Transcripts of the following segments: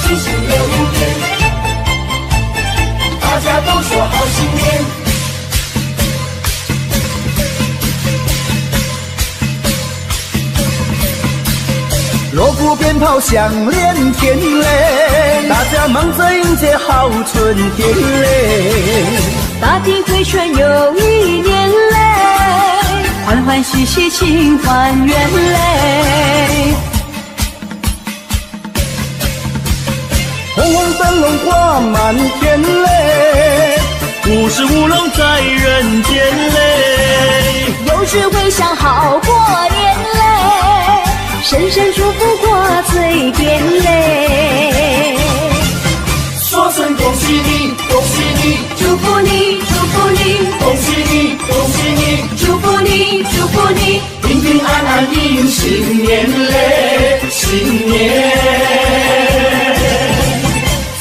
喜喜乐无边，大家都说好新年。锣鼓鞭炮响连天嘞，大家忙着迎接好春天嘞。大地回春又一年嘞，欢欢喜喜庆团圆嘞。红红灯笼挂满天嘞，五十五龙在人间嘞。有时会想好过年嘞，声声祝福挂嘴边嘞。说声恭喜你，恭喜你，祝福你，祝福你，恭喜你，恭喜你，祝福你，祝福你，平平安安迎新年嘞，新年。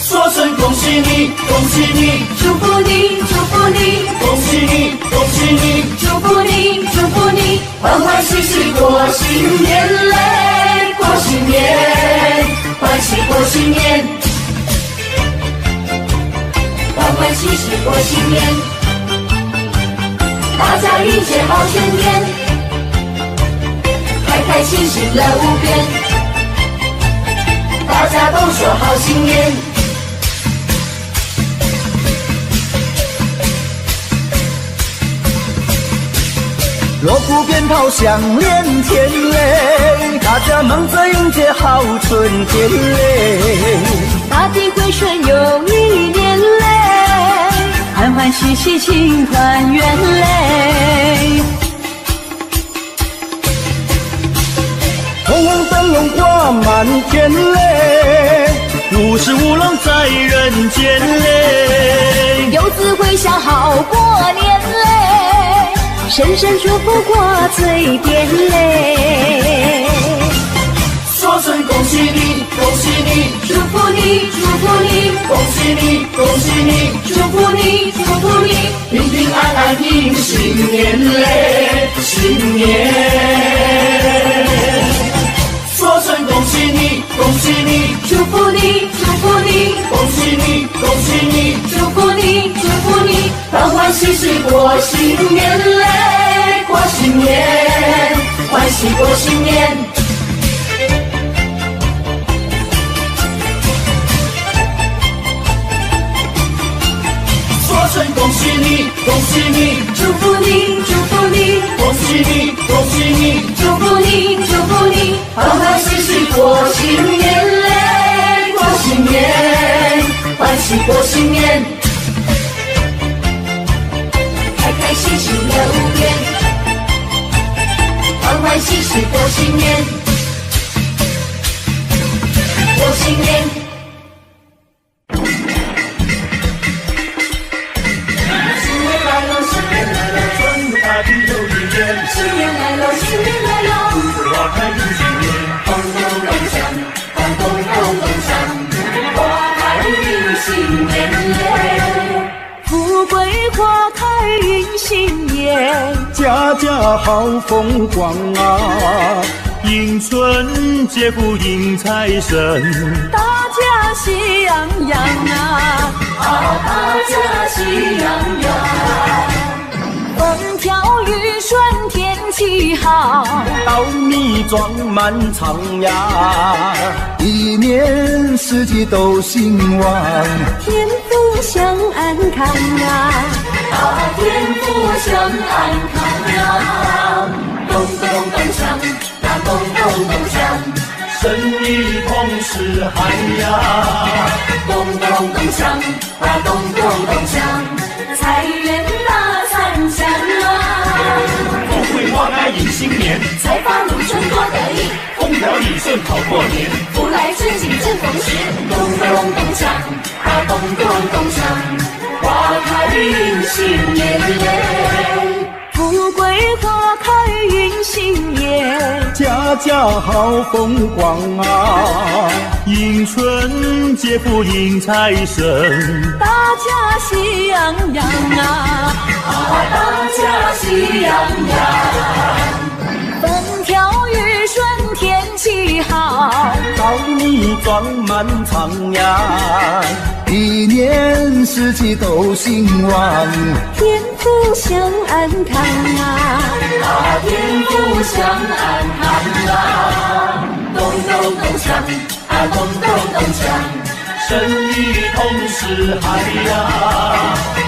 说声恭喜你，恭喜你，祝福你，祝福你，恭喜你，恭喜你，祝福你，祝福你，欢欢喜喜过新年嘞，过新年，欢喜过新年，欢欢喜喜过新年，大家迎接好春天，开开心心乐无边，大家都说好新年。锣鼓鞭炮响连天嘞，大家忙着迎接好春天嘞。大地回春又一年嘞，欢欢喜喜庆团圆嘞。红红灯笼挂满天嘞，五十五龙在人间嘞。游子回乡好过年嘞，声声祝福挂嘴边嘞。说声恭喜你，恭喜你，祝福你，祝福你，恭喜你，恭喜你，祝福你，祝福你，平平安安迎新年嘞，新年。说声恭喜你，恭喜你，祝福你，祝福你，恭喜你，恭喜你，祝福你，祝福你，欢欢喜喜过新年嘞，过新年，欢喜过新年。说声恭喜你，恭喜你，祝福你，祝福你，恭喜你，恭喜你，祝福你，祝福你，欢欢喜喜过新年嘞，过新年，欢喜过新年，开开心心乐无边，欢欢喜喜过新年，过新年。新年来了，新年来了，栀子花开迎新年，咚咚咚锵，咚咚咚咚锵，花开迎新年嘞，富贵花开迎新年，家家好风光啊，迎春接福迎财神，大家喜洋洋啊，大家喜洋洋。风调雨顺天气好，稻米装满仓呀，一年四季都兴旺，天福享安康啊，天福享安康呀，咚咚咚锵，那咚咚咚锵，生意同时嗨呀，咚咚咚锵，那咚咚咚锵，财源大灿祥啊，富贵花开迎新年，财发如春多得意，风调雨顺好过年，福来春景正逢时，咚咚咚锵，那咚咚咚锵，花开迎新年嘞，富贵花开迎新年，家家好风光啊，迎春接福迎财神，大家喜洋洋啊，大家喜洋洋。风调雨顺天气好，稻米装满仓呀，一年四季都兴旺，天福享安康啊！天福享安康啊！咚咚咚锵，咚咚咚锵，生意同时嗨呀！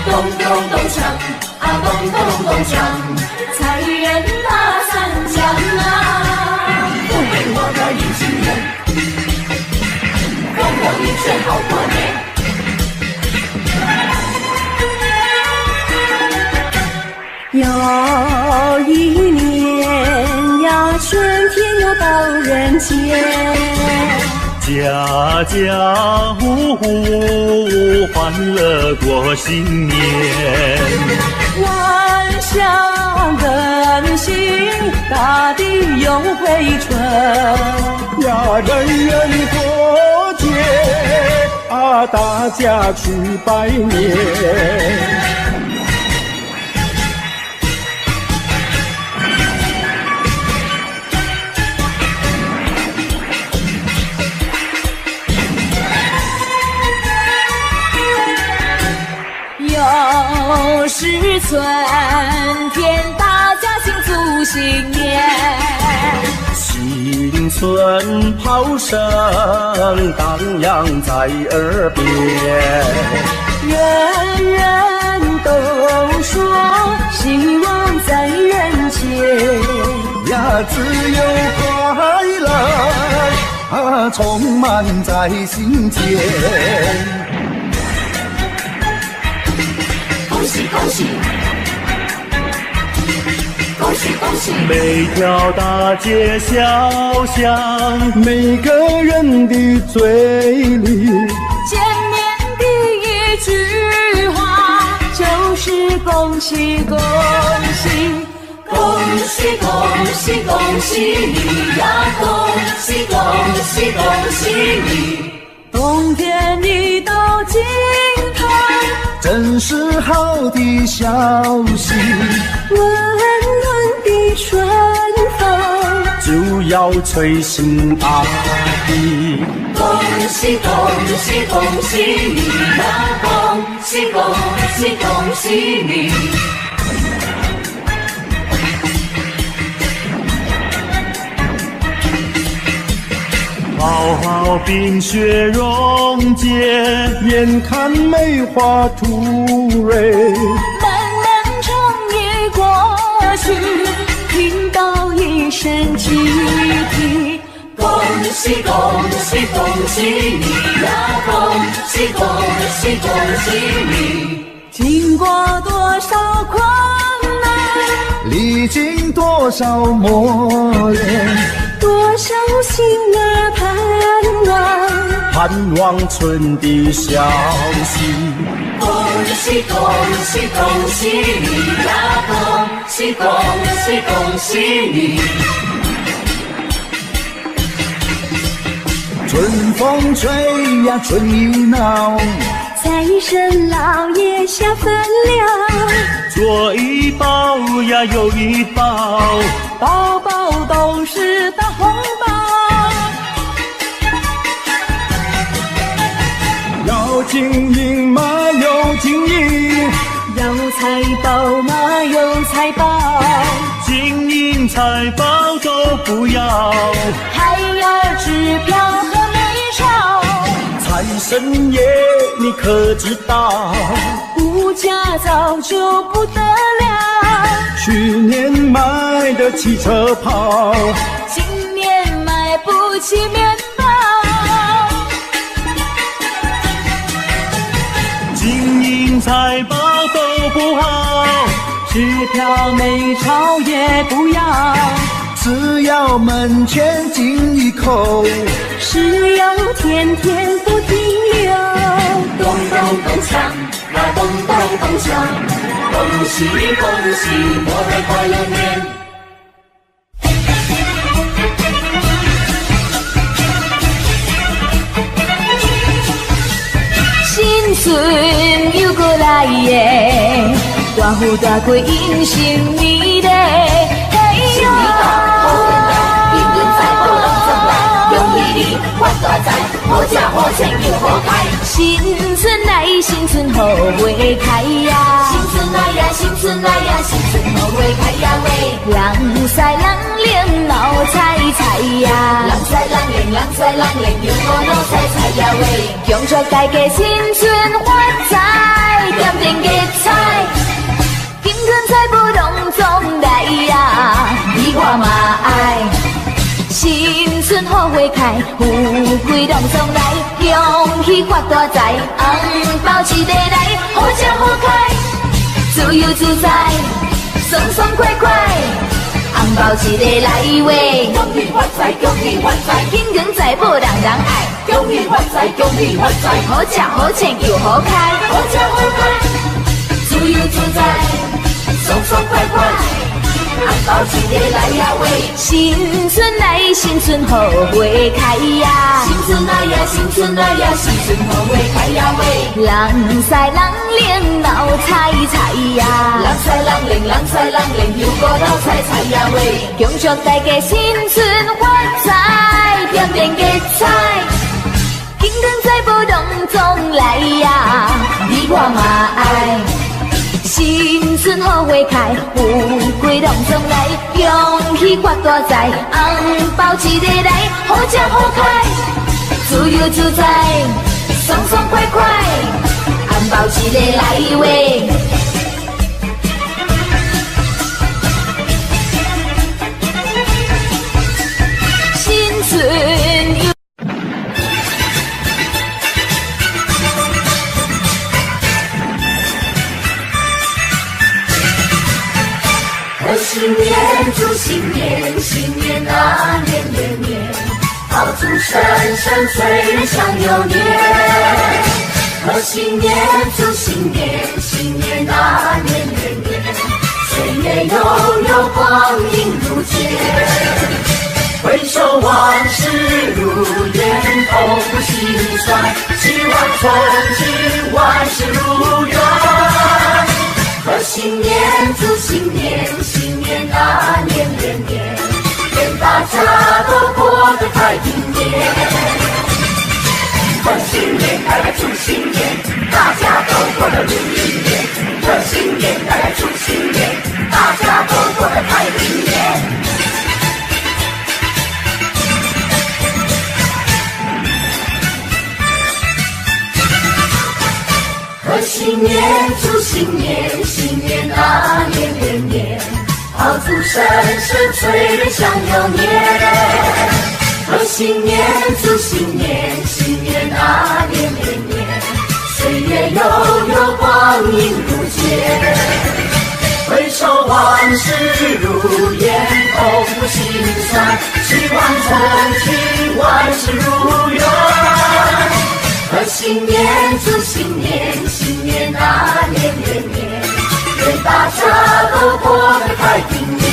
咚咚咚锵，咚咚咚锵，财源大三江啊！祝愿我的一新年，风调雨顺好过年。又一年呀，春天又到人间，家家户户欢乐过新年，万象更新，大地又回春呀，人人过节啊，大家去拜年。又是春天，大家庆祝新年，新春炮声荡漾在耳边，人人都说希望在人间呀，自由快乐啊，充满在心间。恭喜恭喜，恭喜恭喜！每条大街小巷，每个人的嘴里，见面第一句话就是恭喜恭喜，恭喜恭喜恭喜你呀！恭喜恭喜恭喜你！冬天一到尽头，真是好的消息，温暖的春风就要吹醒阿弟。恭喜恭喜恭喜你呀！恭喜恭喜恭喜你！好好冰雪融解，眼看梅花吐蕊，漫漫长夜过去，听到一声集体，恭喜恭喜恭喜你呀！恭喜恭喜恭喜你！经过多少困难，历经多少磨练，多少心儿盼望，盼望春的消息。恭喜恭喜恭喜你呀！恭喜恭喜恭喜你！春风吹呀，春意闹，财神老爷下凡了，左一包呀，右一包，包包都是大红包，要金银嘛有金银，要财宝嘛有财宝，金银财宝都不要，还要支票和美钞，财神爷你可知道，物价早就不得了，去年买的汽车跑，今年买不起面包，金银财宝都不好，支票美钞也不要，只要门前进一口，石油天天不停留，咚咚咚锵，咚咚咚锵，恭喜恭喜，我的快乐年！新春又过来耶，大富大贵迎新年嘞，嘿新年到，好运来，幸运财宝拢送来，容易发大财，好食好穿又好开。新春来，新春好花开呀！新春来呀，新春来呀，新春好花开呀喂！人赛人灵闹彩彩呀！人赛人灵，人赛人灵，又好闹彩彩呀喂！恭祝大家新春发财，点点吉彩，金春财宝拢总来呀！你我嘛爱。新春好花开，富贵拢总来，恭喜发大财，红包一个来，好吃好开，自由自在，爽爽快快，红包一个来喂，恭喜发财，恭喜发财，金光财宝人人爱，恭喜发财，恭喜发财，好吃好穿又好开，好吃好开，自由自在，爽爽快快。红包一个来呀喂！新春来，新春好花开呀！新春来呀，新春来呀，新春好花开呀喂！人赛人灵闹彩彩呀！人赛人灵，人赛人灵，又个闹彩彩呀喂！恭祝大家新春发财，点点吉彩，金光财宝拢总来呀！你我嘛爱。新春好花开，富贵拢总来，恭喜发大财，红包一个来，好吃好开，自由自在，爽爽快快，红包一个来喂。新春有。贺新年，祝新年，新年啊年年年，爆竹声声催人想又年。贺新年，祝新年，新年啊年年年，岁月悠悠，光阴如箭。回首往事如烟，痛苦心酸，希望从今万事如愿。贺新年，祝新年，新年啊年年年，愿大家都过得太平年。贺新年，大家祝新年，大家都过得如意年。贺新年，大家祝新年，大家都过得太平年。贺新年，祝新年，新年啊年年年，炮竹声声催人想又年。贺新年，祝新年，新年啊年年年，岁月悠悠，光阴如箭。回首往事如烟，痛苦心酸，希望从今万事如愿。贺新年，祝新年，新年啊年年年，愿大家都过得太平年。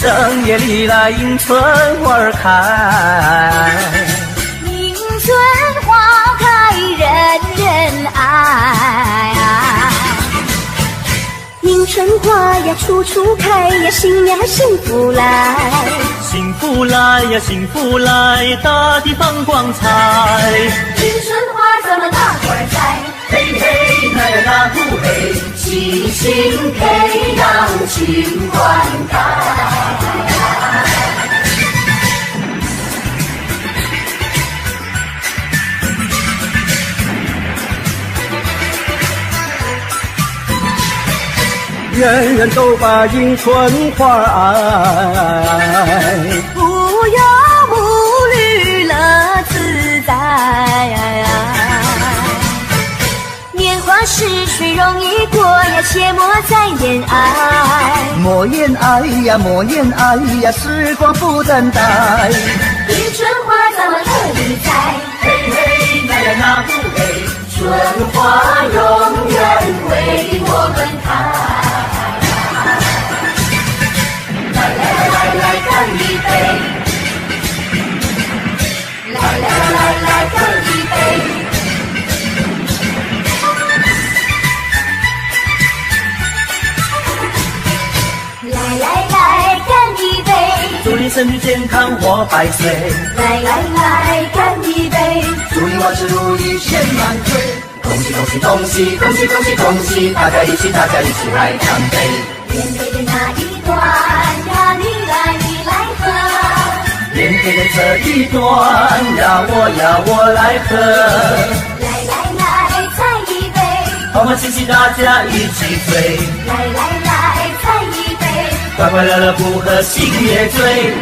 正月里来迎春花儿开，迎春花开人人爱，迎春花呀处处开呀，新年幸福来。幸福来呀，幸福来，大地放光彩。迎春花咱们大伙儿栽，嘿嘿那呀那不嘿，庆幸培养情灌溉。人人都把迎春花爱，无忧无虑乐自在。年华逝水容易过呀，切莫再恋爱。莫言爱呀，莫言爱呀，时光不等待。迎春花咱们这里栽，嘿嘿那呀那不嘿，春花永远为我们开。来干一杯！来干一杯！身体健康活百岁。来来来，干一杯！祝你万事如意，千万岁！恭喜恭喜恭喜恭喜恭喜恭喜！大家一起来干杯！连杯的那一段呀，你来喝。连杯的这一段呀，我来喝。来来来，再一杯！欢欢喜喜大家一起醉。来来来，再一杯！快快乐乐不喝心也醉。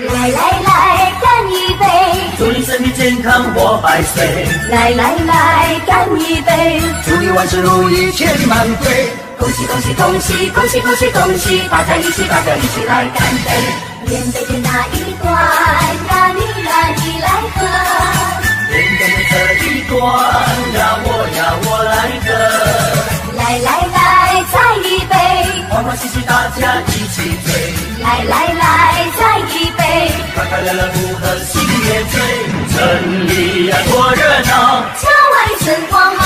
来来来，干一杯！祝你身体健康活百岁。来来来，干一杯！祝你万事如意，千万岁！恭喜恭喜恭喜恭喜恭喜恭喜！大家一起来干杯！连杯的那一段呀，你来喝。连杯的这一段呀，我来喝。来来来，再一杯！欢欢喜喜大家一起醉。来来来，再一杯！快快乐乐不喝心也醉。城里呀多热闹，郊外真光芒。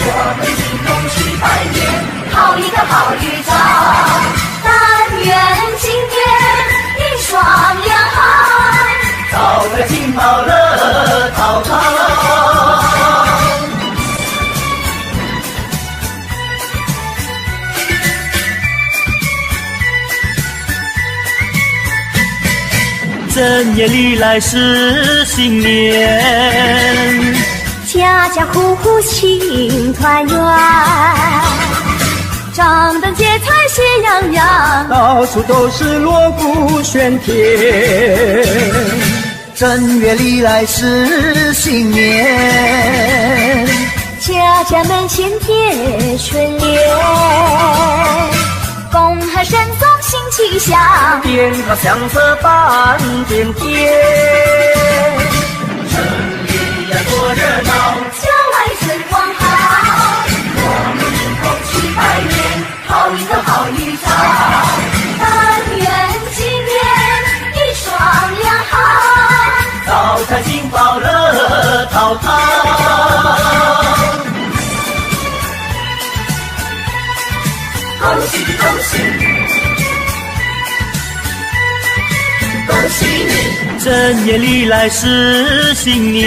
我们一同去拜年，好一个好预兆。但愿今天一双两行，早在金宝乐淘淘。正月里来是新年，家家户户庆团圆，张灯结彩喜洋洋，到处都是锣鼓喧天。正月里来是新年，家家门前贴春联，恭贺神宗新气象，鞭炮响彻半边天。城里呀多热闹，郊外真光好。我们一同去拜年，好一个好预兆。但愿今天一双两行，早在金宝乐淘淘。恭喜恭喜恭喜你！正月里来是新年，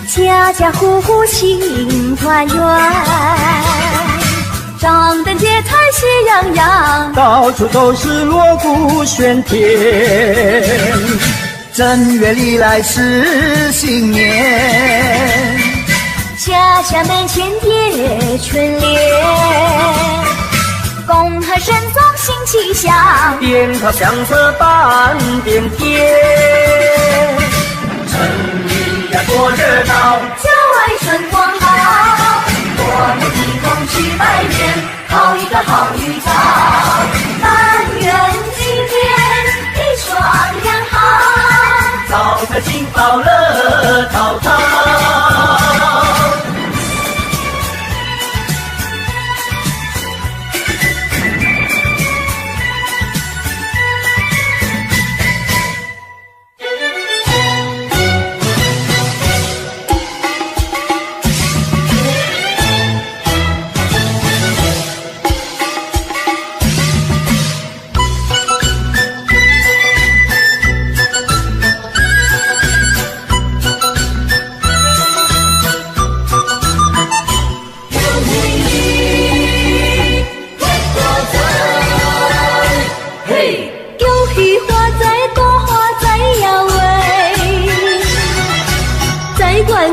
家家户户庆团圆，张灯结彩喜洋洋，到处都是锣鼓喧天。正月里来是新年，家家门前贴春联，恭贺神宗新气象，鞭炮响彻半边天。城里呀多热闹，郊外春光好。我们一同去拜年，好一个好预兆。但愿今天一双两行，早在金宝乐淘淘。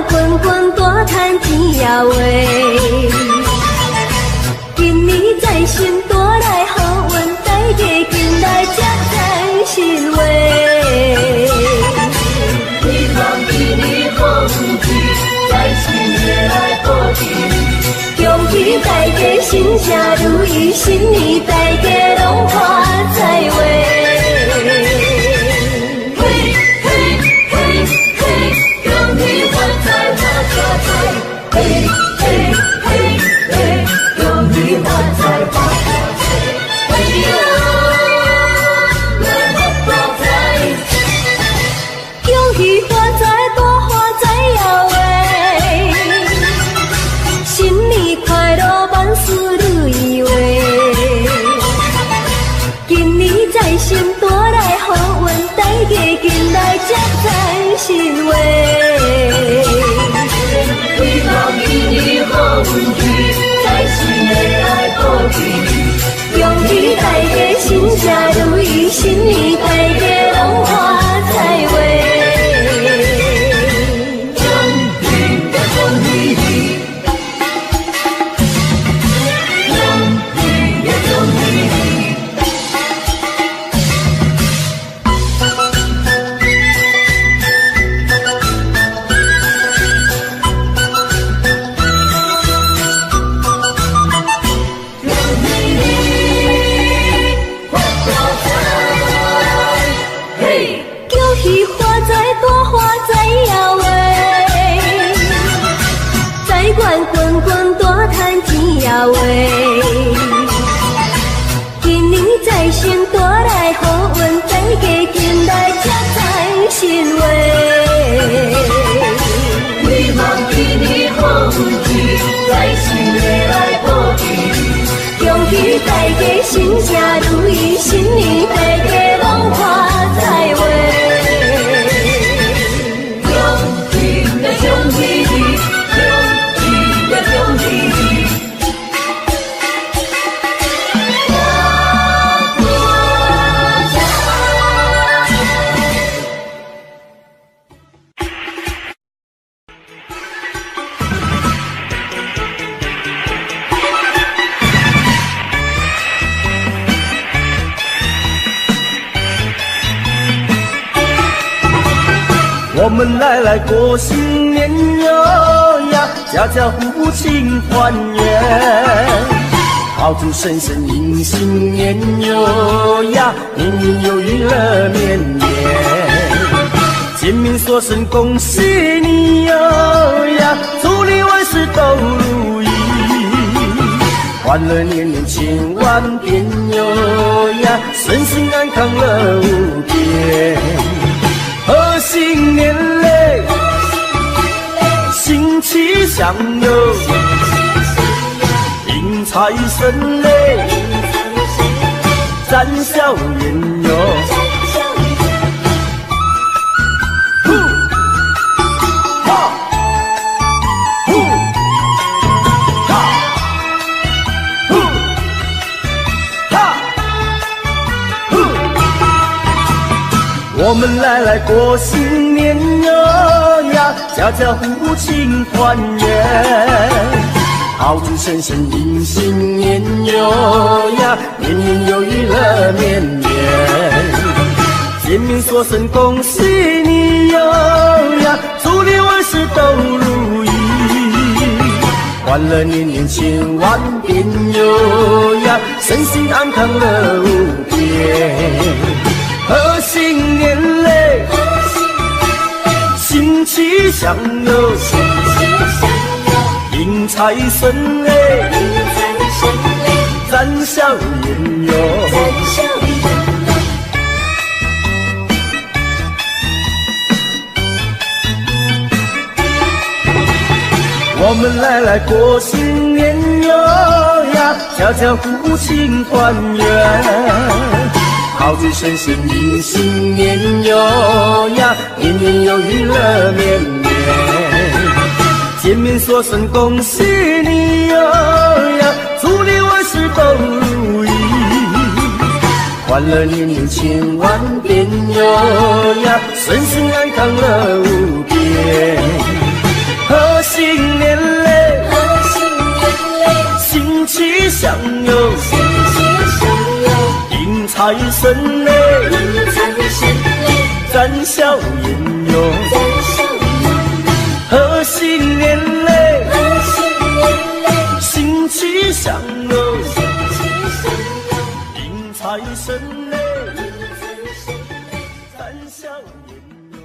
滚滚多谈天呀喂，今年在心多来好运，大家紧来接在心话。希望今年好运气，在新年来过节，恭喜大家心想如意，新年大家拢发财话。嘿嘿嘿嘿，恭喜发财发大财！嘿哟，来发大财！才知心话。希望你好运气，在心的来保庇。恭喜大家心正如意，新年大家拢发财话。滚滚大赚钱也话，今年财神带来好运，大家进来吃财神话。希望今年好运气，财神会来保庇。恭喜大家心正如意，新年大家拢发财话。恭喜呀恭喜你！我们来过新年哟呀，家家户户庆团圆，炮竹声声迎新年哟呀，年年有余乐绵绵，见面说声恭喜你哟呀，祝你万事都如意，欢乐年年千万遍哟呀，身心安康乐无边。贺新年嘞，新气象哟，迎财神嘞，展笑颜哟。呼哈呼哈呼哈呼。我们来过新年哟呀，家家户户庆团圆，炮竹声声迎新年哟呀，年年有余乐绵绵，见面说声恭喜你哟呀，祝你万事都如意，欢乐年年千万遍哟呀，身心安康乐无边。贺新年嘞，新气象哟，迎财神嘞，展笑颜哟。我们来过新年哟呀，家家户户庆团圆。炮竹声声迎新年哟呀，年年有余乐绵绵，见面说声恭喜你哟呀，祝你万事都如意，欢乐年年千万遍哟呀，身心安康乐无边。贺新年嘞，新气象哟，迎财神嘞，展笑颜哟。贺新年嘞，新气象哟，迎财神嘞，展笑颜哟。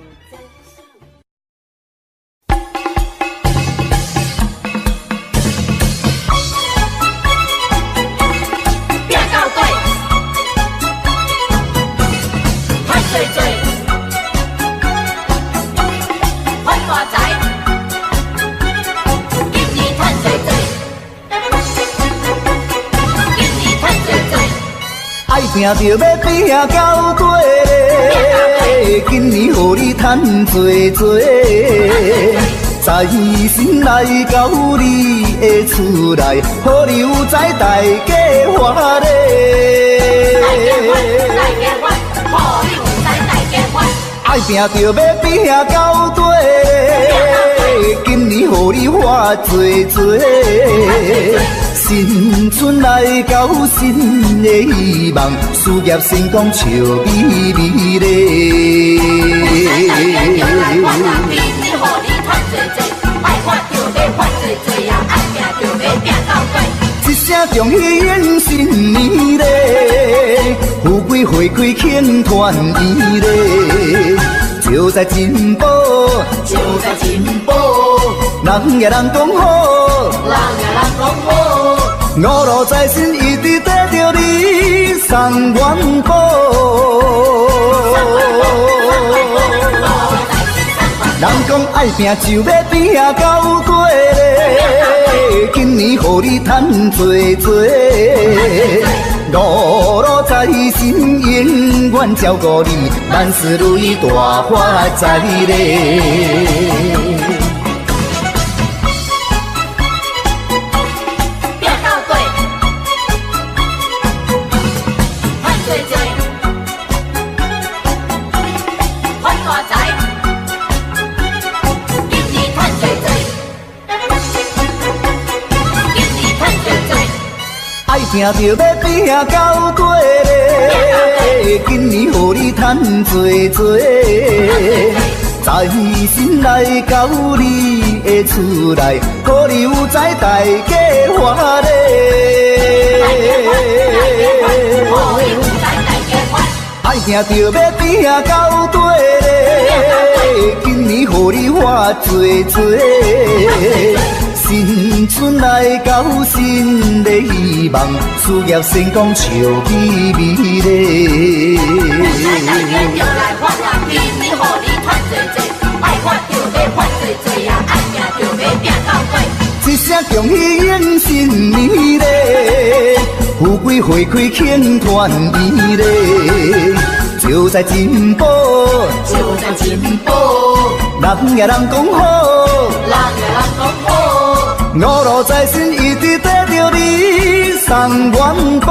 爱拼着要拼到底嘞，今年予你赚多多，在心内到你的厝内，好你有在大家欢乐。爱拼着要拼到底，今年予你花多多，新春来到新的希望，事业成功笑眯眯咧。一声恭喜迎新年咧，富贵花开庆团圆咧，就在进步，就在进步，人也人讲好，人也人讲好，五路财神一直跟着你送元宝。人讲爱拼就要拼到底咧，今年予你赚多多，五路财神永远照顾你，万事如意大发财咧。拼着要拼到底咧，今年予你赚多多，在心内到你的厝内，好你有在大家欢乐。爱拼着要拼到底咧，今年予你花多多。新春来到新的希望，事业成功笑眯眯咧。一声恭喜迎新年咧，富贵花开庆团圆咧，就在进步，就在进步，人也人讲好，人也人讲好。五路财神一直跟着你送元宝，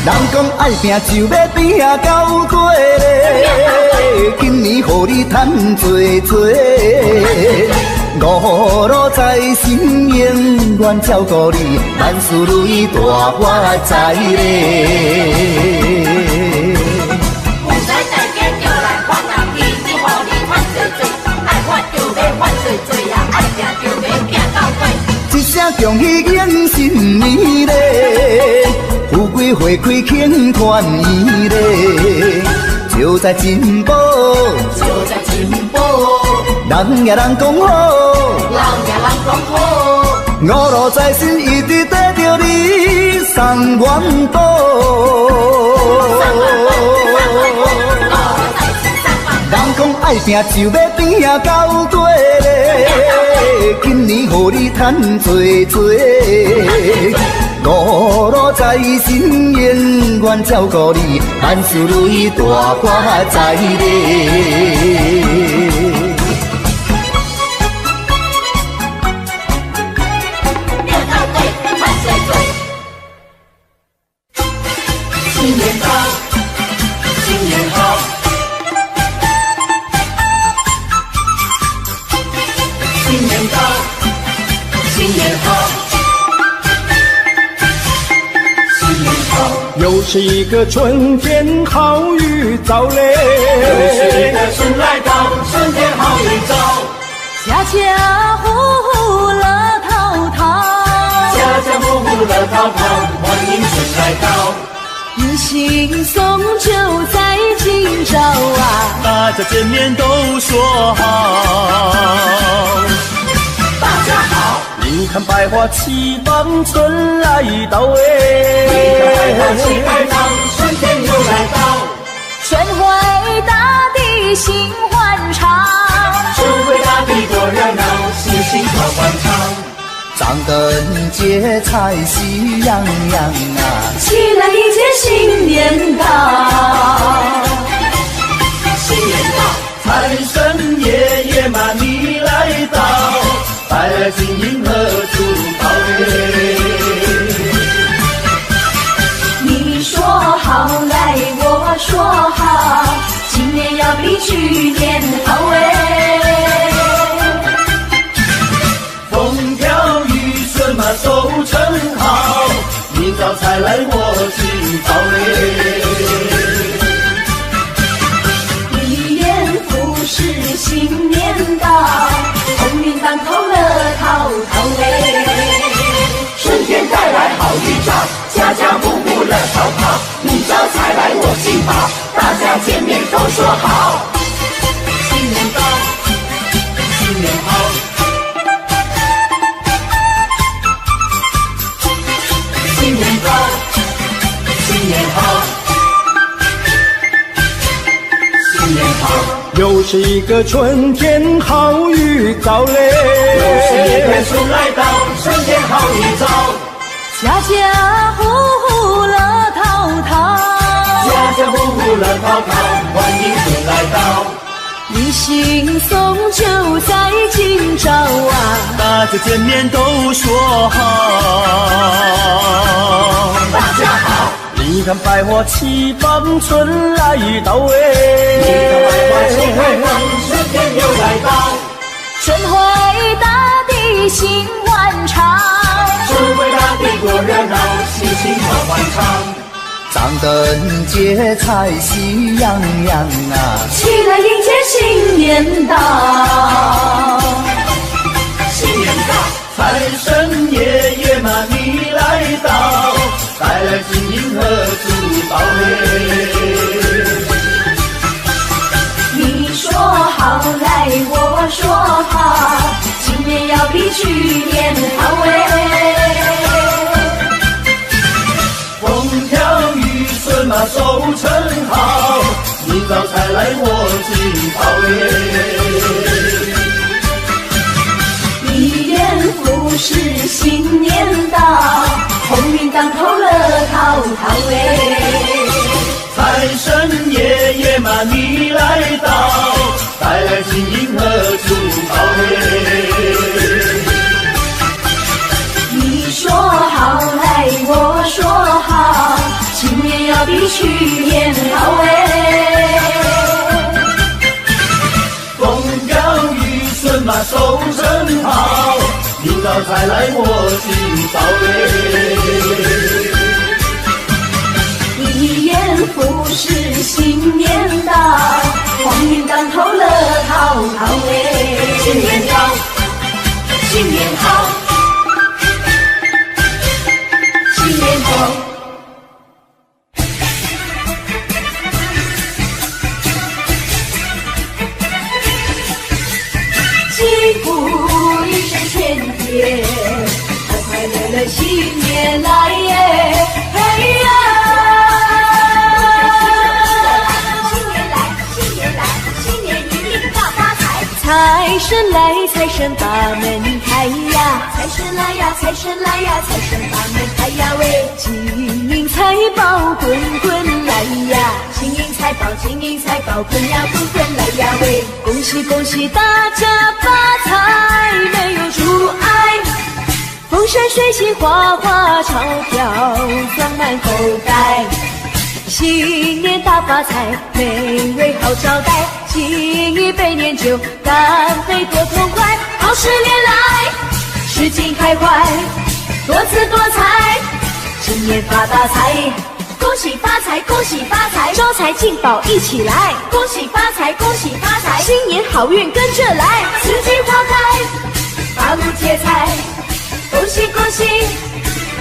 人讲爱拼就要拼到底咧，今年予你赚多多，五路财神永远照顾你，万事如意大发财咧。一声恭喜迎新年咧，富贵花开庆团圆咧，就在进步，就在进步，人也人讲好，人也人讲好，五路财神一直跟着你送元宝。人讲爱拼就要拼到底咧，今年予你赚多多，五路财神永远照顾你，万事如意大发财咧。新年到，新年好。新年到，新年好，新年好，又是一个春天好预兆嘞，又是一个春来到，春天好预兆，家家户户乐淘淘，家家户户乐淘淘，欢迎春来到，迎新送酒在今朝啊，大家见面都说好。大家好，你看百花齐放，春来到哎，你看百花齐开放，春天又来到，春回大地心欢畅，春回大地多热闹，喜庆好欢唱。在张灯结彩喜洋洋啊，起来迎接新年到，新年到，财神爷爷嘛你来到，带来金银和珠宝耶。你说好来我说好，今年要比去年好哎。风调雨顺嘛收成好，明早才来我进宝嘞。一言复始新年到，鸿运当头乐淘淘哎。春天带来好预兆，家家户户乐淘淘，明早才来我进宝，大家见面都说好。新年到，新年好，新年到，新年好，新年好，又是一个春天好预兆嘞，又是一个春来到，春天好预兆，家家户户乐淘淘，家家户户乐淘淘，欢迎春来到，一心送就在今朝啊，大家见面都说好，大家好，你看百花齐放春来到你哎，看百花齐开放，春天又来到，春回大地心欢畅，春回大地多热闹，喜庆好欢唱。张灯结彩喜洋洋啊，起来迎接新年到，新年到，财神爷爷嘛你来到，带来金银和珠宝耶。你说好来我说好，今年要比去年好哎。风调雨顺嘛收成好，明早才来我进宝耶。一言复始新年到，鸿运当头乐淘淘哎。财神爷爷嘛你来到，带来金银和珠宝耶。你说好来我说好，今年要比去年好哎。风调雨顺嘛收成好，明早才来我进宝耶。一言复始新年到，鸿运当头乐淘淘哎。新年到，新年好，新年好。吉福一声全天，快快乐乐新年来耶！嘿呀！新年来，新年来，新年一定大发财！财神来，财神把门开呀！财神来呀，财神来呀，财神把门开呀喂！金银财宝滚滚来呀！金银财宝，金银财宝滚呀滚滚来呀喂！恭喜恭喜大家发财，没有阻碍，风生水起，花花钞票装满口袋。新年大发财，美味好招待，敬一杯年酒，干杯多痛快。好事连来，诗经开怀，多姿多彩，今年发大财。恭喜发财，恭喜发财，招财进宝一起来！恭喜发财，恭喜发财，新年好运跟着来，四季花开，八路接财，恭喜恭喜，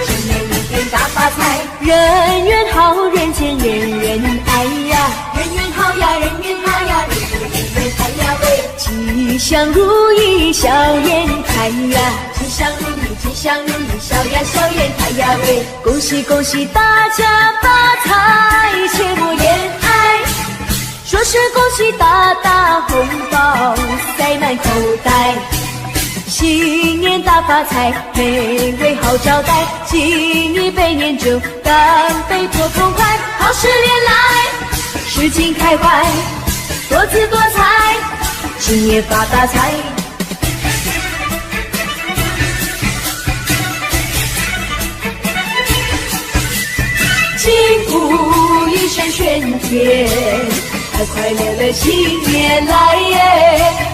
今年一定大发财，人缘好，人间人人爱呀，人缘好呀，人缘好呀，人缘好呀喂，吉祥如意笑颜开呀，吉祥如意，吉祥如意，笑呀笑颜开呀喂，恭喜恭喜大家发财，切莫言哀，说是恭喜大大红包塞满口袋。新年大发财，美味好招待，敬一杯年酒，干杯多痛快，好事连来，事情开怀，多姿多彩，新年发大财。庆祝一声喧天，快快乐乐新年来耶！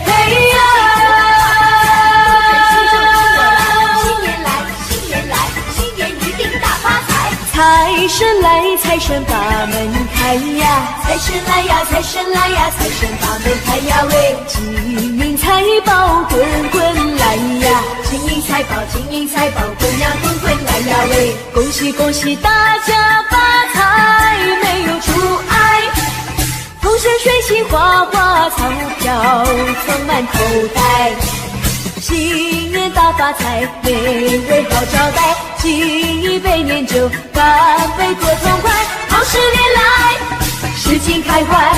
嘿呀！新年来，新年来，新年一定大发财！财神来，财神把门开呀！财神来呀，财神来呀，财神把门开呀喂！金银财宝滚滚来呀！金银财宝，金银财宝滚呀滚滚来呀喂！恭喜恭喜大家发财，没有阻碍，风生水起，花花草草装满口袋。新年大发财，美味好招待，敬一杯年酒，干杯多痛快，好事连来，事情开怀，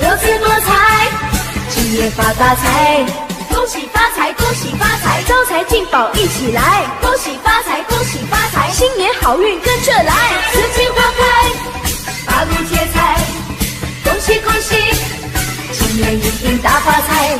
多姿多彩，今年发大财。恭喜发财，恭喜发财，招财进宝一起来，恭喜发财，恭喜发财，新年好运跟着来，四季花开，八路接财，恭喜恭喜，今年一定大发财。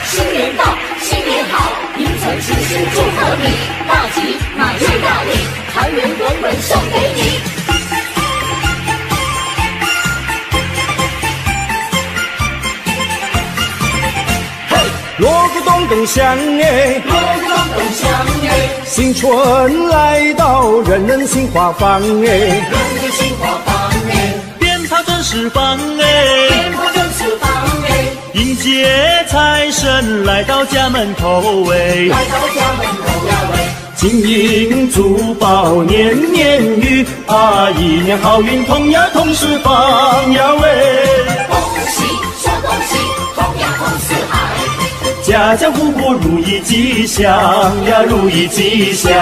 新年到，新年好，迎财神仙祝贺你，大吉满月到你，财源滚滚送给你。锣鼓咚咚响哎，锣鼓咚咚响哎，新春来到，人人心花放哎，人人心花放哎，鞭炮正释放哎，鞭炮正释放哎，迎接财神来到家门口哎，来到家门口呀喂，金银珠宝年年余啊，一年好运同呀同时放呀喂，恭喜说恭喜，同呀同四海。家家户户如意吉祥呀，如意吉祥。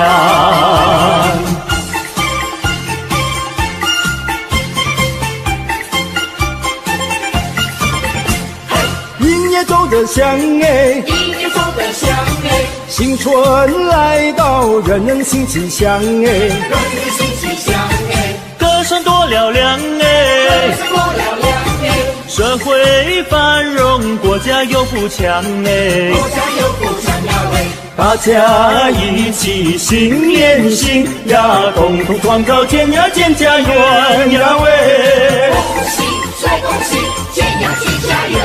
音乐奏得响哎，音乐奏得响哎，新春来到，人人心吉祥哎，人人心吉祥哎，歌声多嘹亮哎，歌声多嘹亮哎，社会繁荣，国家有富强哎，国家有富强呀喂，大家一起心连心呀，共同创造建呀建家园呀喂，恭喜最恭喜，建呀建家园，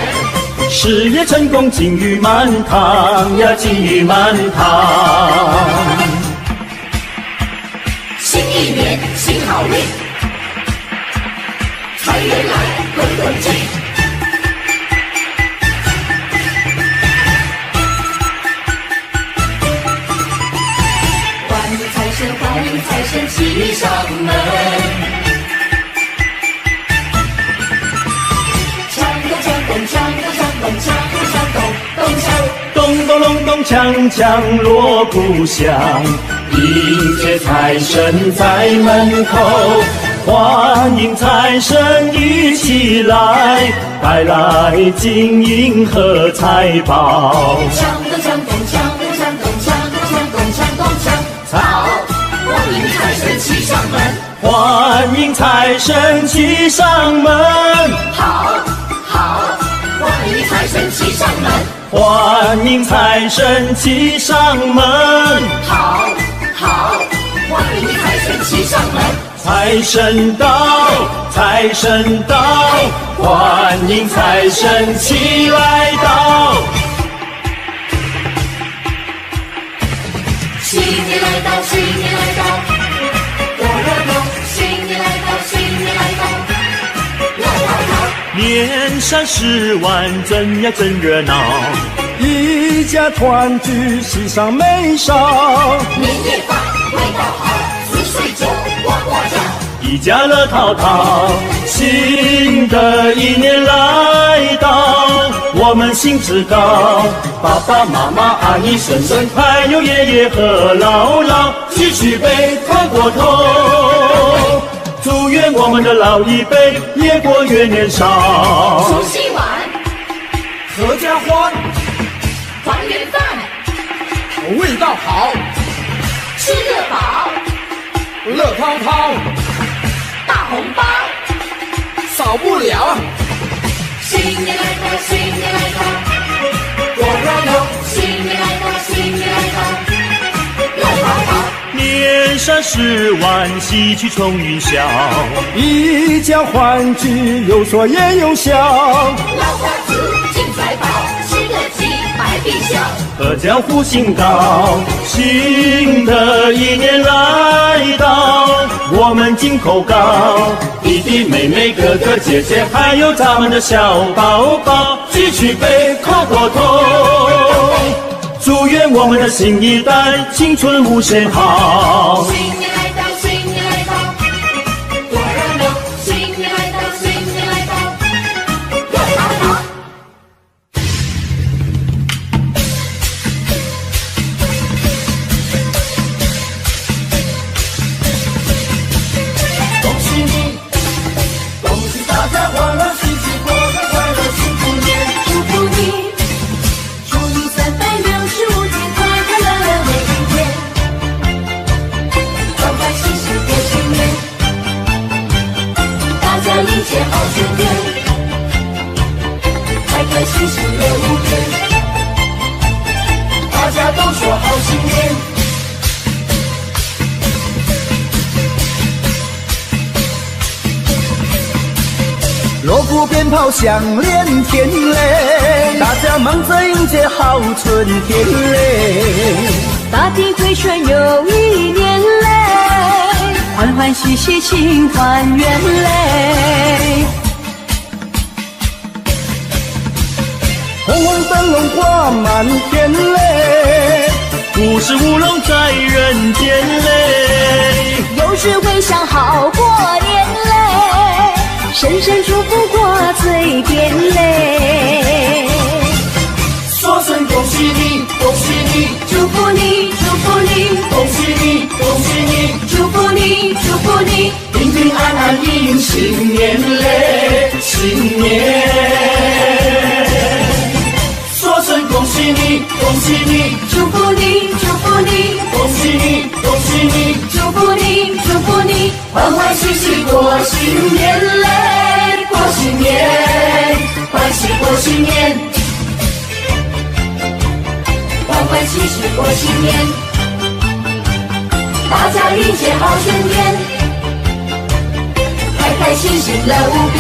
事业成功金玉满堂呀，金玉满堂。新一年新好运，财源来滚滚进。欢迎财神，欢迎财神骑上门，锵咚锵咚锵咚锵咚锵咚锵咚咚锵。咚咚隆咚锵锵锣鼓响，迎接财神在门口，欢迎财神一起来，带来金银和财宝。锵咚锵咚锵咚锵咚锵咚锵咚锵咚锵，好，欢迎财神骑上门，欢迎财神骑上门，好，好，欢迎财神骑上门，欢迎财神骑上门，好，好，欢迎财神骑上门，财神到，财神到，欢迎财神骑来到。新年来到，新年来到，热热闹，新年来到，新年来到，热闹闹，年三10万真呀真热闹，一家团聚喜上眉梢，年夜饭味道好，滋水酒呱呱叫，一家乐淘淘，新的一年来到，我们心知道，爸爸妈妈阿姨婶婶还有爷爷和姥姥，举起杯，抬过头，祝愿我们的老一辈越过越年少。除夕晚，合家欢，团圆饭，味道好，吃得饱，乐滔滔，大红包，少不了。新年来到，新年来到，我要有新年来到，新年来到，乐淘淘，年三10晚，喜气冲云霄。一家欢聚，有说也有笑。老家子进财宝，吃得起，百必笑。合江湖新高，新的一年来到，我们金口高，弟弟妹妹哥哥姐姐，还有咱们的小宝宝，举起杯，口口痛，祝愿我们的新一代青春无限好。新年来到，新年来到，多热闹！新年来到，新年来到，乐淘淘。恭喜你，恭喜大家欢乐喜气，过个快乐幸福年。祝福你，祝你365天快快乐乐每一天，欢欢喜喜过新年，大家迎接好春天，开开心心乐无边，大家都说好新年。锣鼓鞭炮响连天嘞，大家忙着迎接好春天嘞。大地回春又一年嘞，欢欢喜喜庆团圆嘞。红红灯笼挂满天嘞55龙在人间嘞，有时会想好过年嘞，深深祝福挂嘴边嘞。说声恭喜你，恭喜你，祝福你，祝福你，恭喜你，恭喜你，祝福你，祝福你，平平安安迎新年嘞，新年。说声恭喜你，恭喜你，祝福你，祝福你，恭喜你，恭喜你，祝福你，祝福你，欢欢喜喜过新年嘞，过新年，欢喜过新年，欢欢喜喜过新年，大家迎接好春天，开开心心乐无边，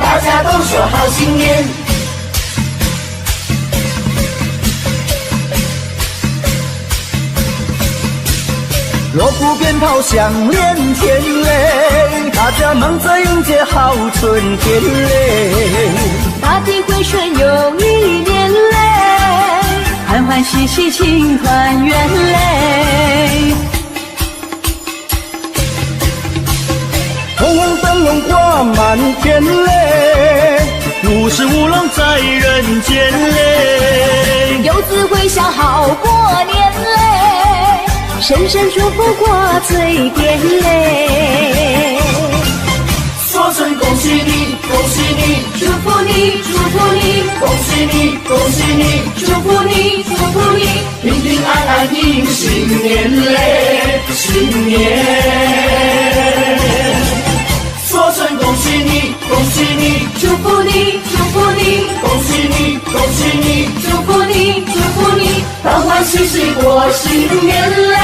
大家都说好新年。锣鼓鞭炮响连天嘞，大家忙着迎接好春天嘞。大地回春又一年嘞，欢欢喜喜庆团圆嘞。红红灯笼挂满天嘞55龙在人间嘞，游子会想好过年嘞，深深祝福挂嘴边嘞。说声恭喜你，恭喜你，祝福你，祝福你，恭喜你，恭喜你，祝福你，祝福你，平平安安迎新年嘞，新年。说声恭喜你，恭喜你，祝福你，祝福你，恭喜你，恭喜你，祝福你，祝福你，欢欢喜喜过新年嘞，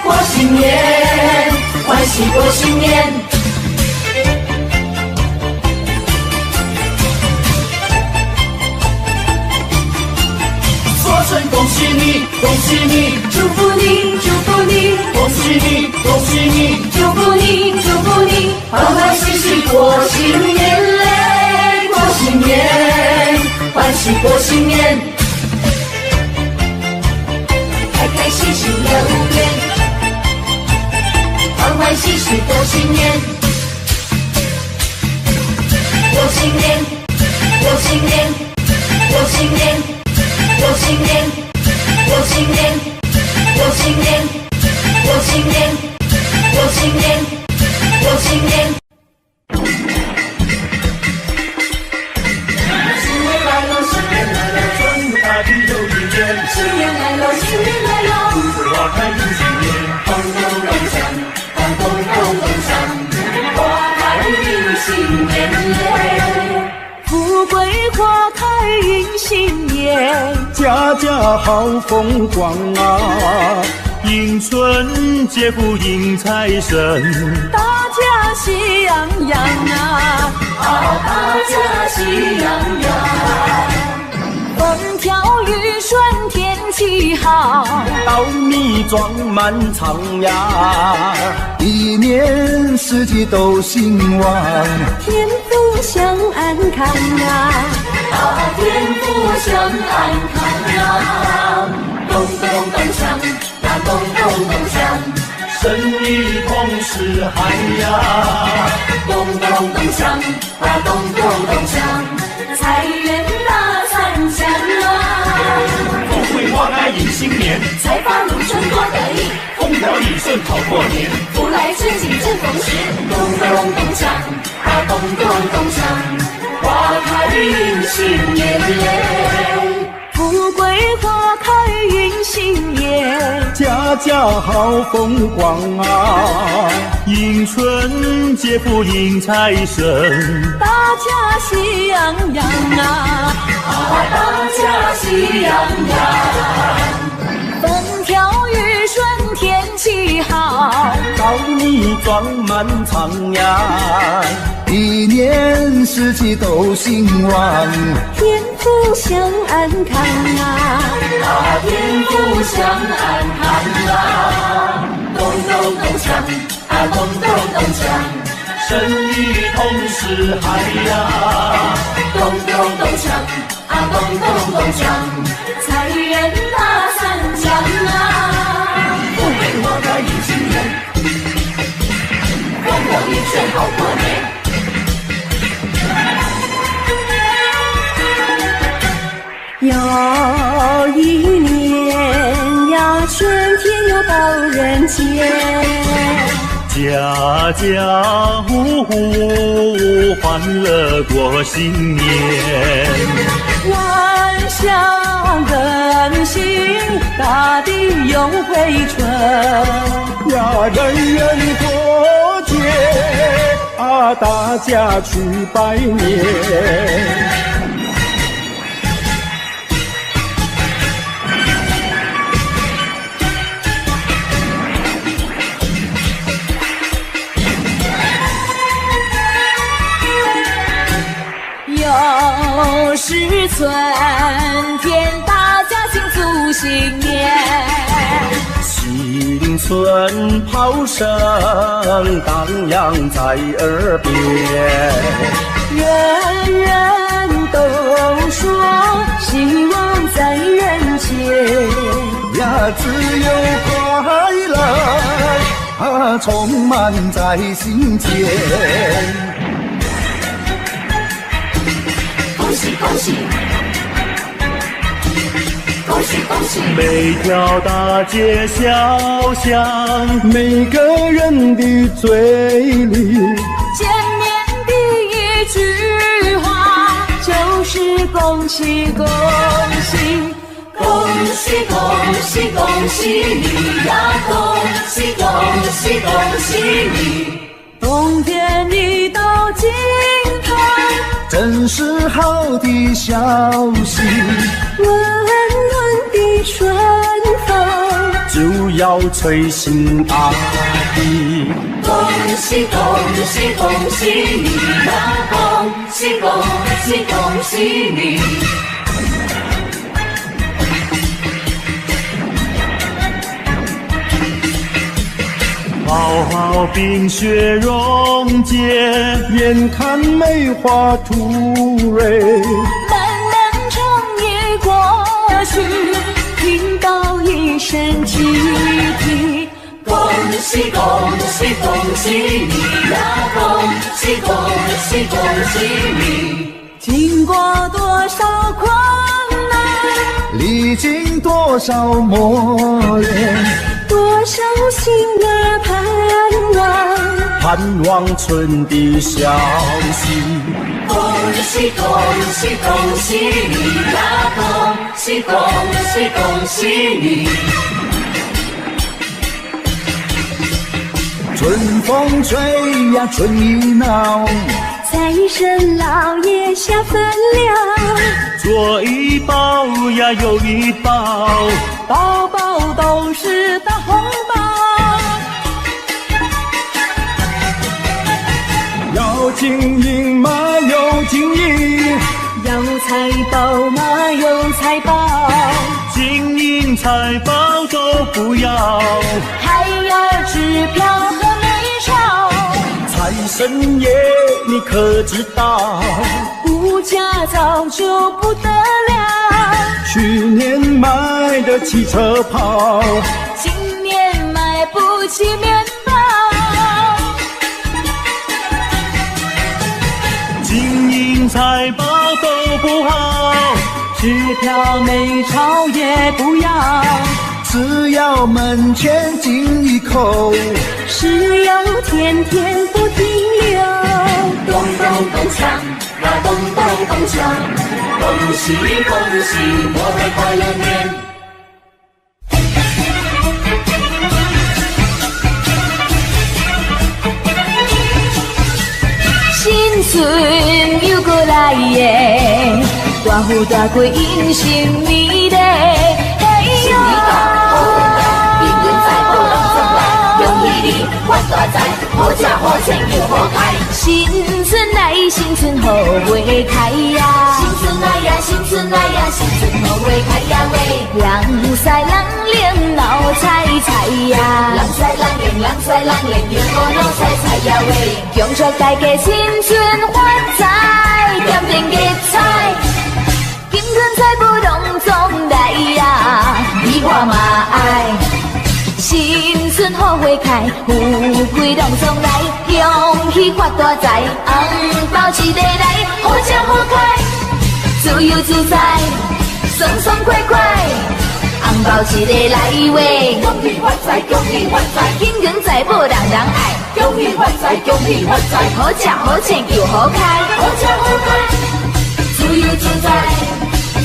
过新年，欢喜过新年。说声恭喜你，恭喜你，祝福你，祝福你，恭喜你，恭喜你，祝福你，祝福你，欢欢喜喜过新年嘞，过新年，欢喜过新年。开开心心乐无边，欢欢喜喜过新年，过新年，过新年，过新年，过新年，过新年，过新年，过新年，过新年。新年嘞。富贵花开迎新年，家家好风光啊！迎春接福迎财神，大家喜洋洋啊！大家喜洋洋。风调雨顺天气好，稻米装满仓呀，一年四季都兴旺，天福享安康啊！天福享安康呀！咚咚咚锵，那咚咚咚锵，生意同时嗨呀！咚咚咚锵，那咚咚咚锵，财源大三响啊！富贵花开迎新年，财发如春多得意，风调雨顺好过年，福来春景正逢时，咚咚咚锵，咚咚咚锵，花开迎新年嘞。富贵花开迎新年，家家好风光啊！迎春接福迎财神，大家喜洋洋啊！大家喜洋洋。风调雨顺天气好，稻米装满仓呀，一年四季都兴旺，天福享安康啊！天福享安康啊！咚咚咚锵，咚咚咚锵，生意同时嗨呀！咚咚咚锵，咚咚咚锵，财源大三响啊！富贵花开迎新年，风调雨顺好过年。又一年呀，春天又到人间，家家户户欢乐过新年，万象更新，大地永回春呀，人人过节啊，大家去拜年。又是春天，大家庆祝新年，新春炮声荡漾在耳边，人人都说希望在人间呀，自由快乐充满在心间。恭喜恭喜，恭喜恭喜！每条大街小巷，每个人的嘴里，见面第一句话就是恭喜恭喜，恭喜恭喜恭喜你呀！恭喜恭喜恭喜你！冬天里到尽头，真是好的消息，温暖的春风就要吹醒大地。恭喜恭喜恭喜你呀！恭喜恭喜恭喜你！好好冰雪融解，眼看梅花吐蕊，漫漫长夜过去，听到一声集体，恭喜恭喜恭喜你呀！恭喜恭喜恭喜你！经过多少困难，历经多少磨练，多少心儿盼望，盼望春的消息。恭喜恭喜恭喜你呀！恭喜恭喜恭喜你！春风吹呀，春意闹，神老爷下分粮，左一包呀右一包，包包都是大红包。要金银嘛有金银，要财宝嘛有财宝，金银财宝都不要，还要支票和美钞。财神爷你可知道，物价早就不得了，去年买的汽车跑，今年买不起面包。金银财宝都不好，支票美钞也不要，只要门前进一口，石油天天不停留。咚咚咚锵，那咚咚咚锵，恭喜恭喜，我会快乐年。新春又过来耶，大富大贵迎新年嘞！新年到，好运来，迎人在，好人送来，恭喜你发大财，好吃好穿又好开。新春来，新春好花开呀！新春来呀，新春来呀，新春好花开呀喂！人赛人灵闹彩彩呀！人赛人灵，人赛人灵，又好闹彩彩呀喂！恭祝大家新春发财，点点吉彩，金钱财宝拢总来呀！你我嘛爱。新春好花开，富贵拢总来，恭喜发大财，红包一个来，好吃好开，自由自在，爽爽快快，红包一个来喂，恭喜发财，恭喜发财，金银财宝人人爱，恭喜发财，恭喜发财，好吃好穿又好开，好吃好开，自由自在，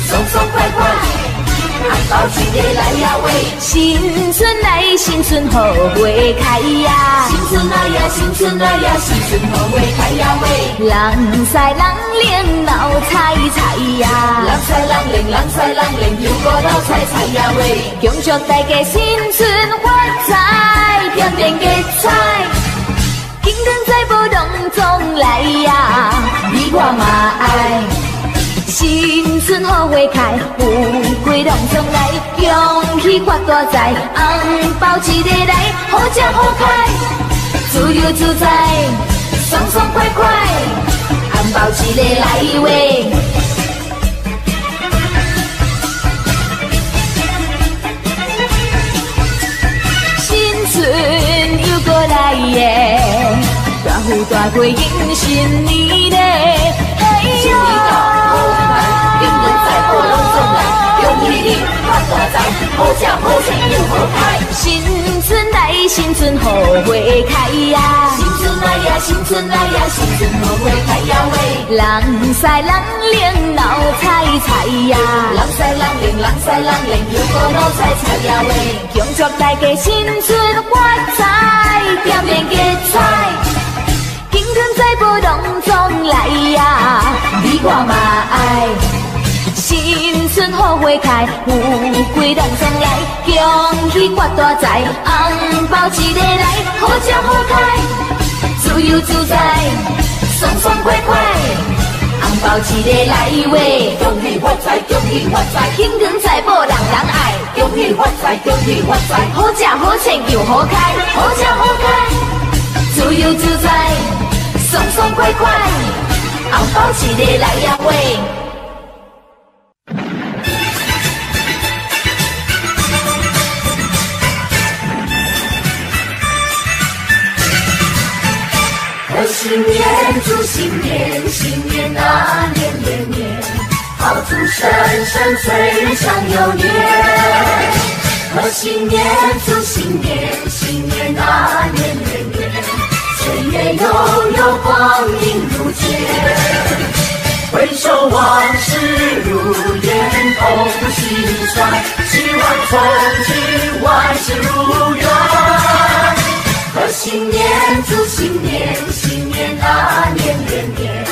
爽爽快快。红包一个来呀喂，新春来，新春好花开呀！新春来呀，新春来呀，新春好花开呀喂！人赛人灵闹彩彩呀！人赛人灵，人赛人灵，又过闹彩彩呀喂！恭祝大家新春发财，点点吉彩，金银财宝拢总来呀！你我嘛爱。新春好花开，富贵拢总来，恭喜发大财，红包一个来，好吃好开，自由自在，爽爽快快，红包一个来喂。新春又过来耶，大富大贵迎新年嘞，新年到，好运来，迎人在，好人送来，恭喜你发大财，好吃好穿又好开。新春来，新春好花开呀！新春来呀，新春来呀，新春好花开呀喂！人赛人灵闹彩彩呀！人赛人灵，人赛人灵，又过闹彩彩呀喂！恭祝大家新春发财，点点吉彩，金银财宝拢总来呀！你我嘛爱。新春好花开，富贵拢总来，恭喜发大财，红包一个来，好吃好开，自由自在，爽爽快快，红包一个来喂，恭喜发财，恭喜发财，金银财宝人人爱，恭喜发财，恭喜发财，好吃好穿又好开，好吃好开，自由自在，爽爽快快，红包一个来呀喂。贺新年，祝新年，新年啊年年年，好祝生生岁人享有年。贺新年，祝新年，新年啊年年年，岁月悠悠，光阴如箭。回首往事如烟，痛不心酸，希望从今万事如愿。贺新年，祝新年，新年啊年年年。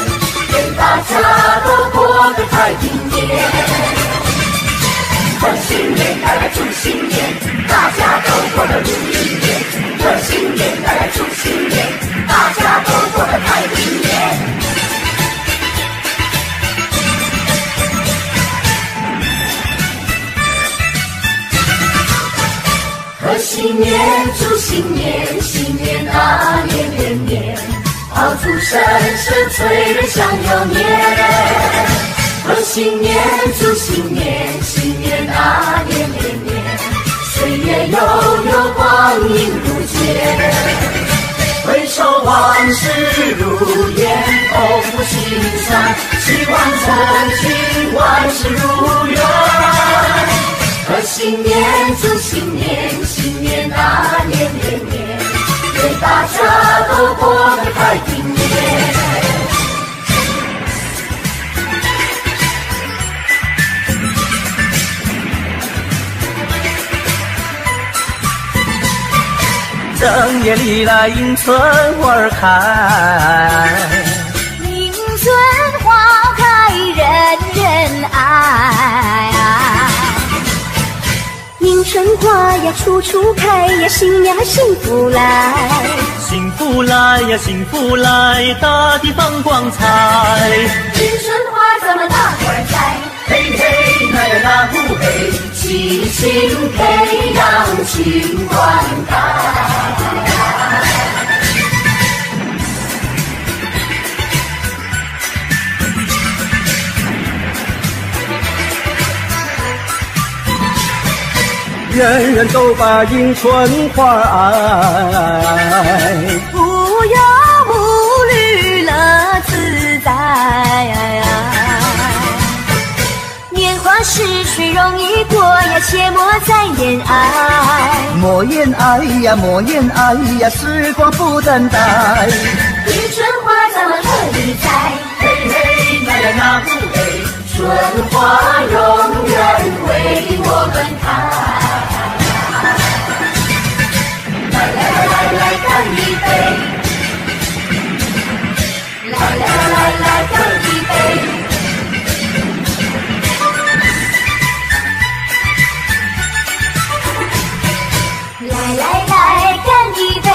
贺新年带来祝新年，大家都过得如意年。贺新年带来祝新年，大家都过得太平年。贺新年，祝新年，新年啊年年年，炮竹声声催人想又年。贺新年，祝新年，新年啊年年年，岁月悠悠，光阴不减。回首往事如烟，口吐心酸，希望曾经万事如愿。贺新年，祝新年，新年啊年年年，愿大家都过得太平年。正月里来迎春花儿开，迎春花开人人爱。迎春花呀处处开呀，新年幸福来。幸福来呀，幸福来，大地放光彩。迎春花咱们大伙儿栽，嘿嘿那呀那呼嘿，齐心培养情灌溉。人人都把迎春花爱，无忧无虑乐自在。年华逝去容易过呀，切莫再言爱。莫言爱呀，莫言爱呀，时光不等待。迎春花咱们乐意栽，嘿嘿那呀那呼嘿，春花永远为我们开。来干一杯！来干一杯！来干一杯！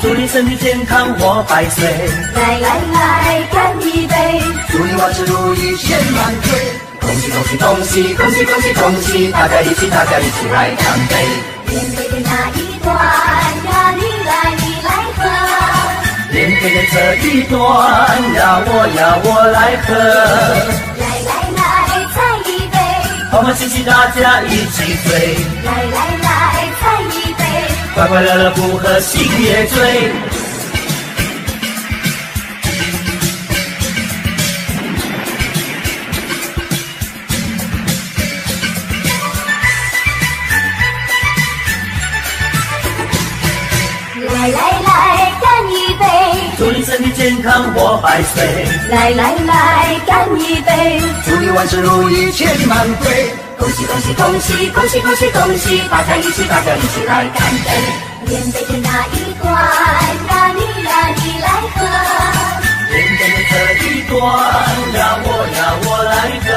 祝你身体健康活百岁。来干一杯！祝你万事如意千万岁。恭喜恭喜恭喜恭喜恭喜恭喜！大家一起来干杯！连杯的那一段呀，你来喝。连杯的这一段呀，我来喝。来再一杯！欢欢喜喜大家一起醉。来再一杯！快快乐乐不喝心也醉。来干一杯！祝你身体健康活百岁。来干一杯！祝你万事如意千万岁。恭喜恭喜恭喜恭喜恭喜恭喜！大家一起来干杯！连杯的那一段呀，你来喝。连杯的这一段呀，我来喝。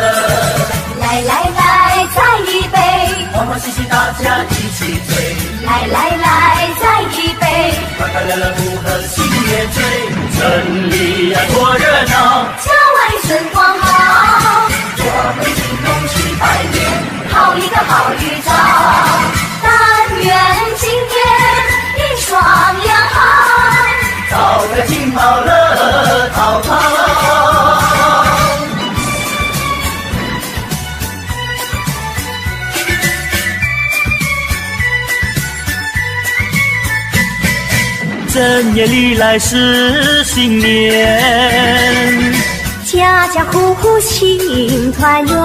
来再一杯！欢欢喜喜大家一起醉。来再一杯！快快乐乐不喝心也醉。城里呀多热闹，家外春光好，我们一同去拜年，好一个好预兆。但愿今年一双阳好，早个金宝乐淘淘。正月里来是新年，家家户户庆团圆，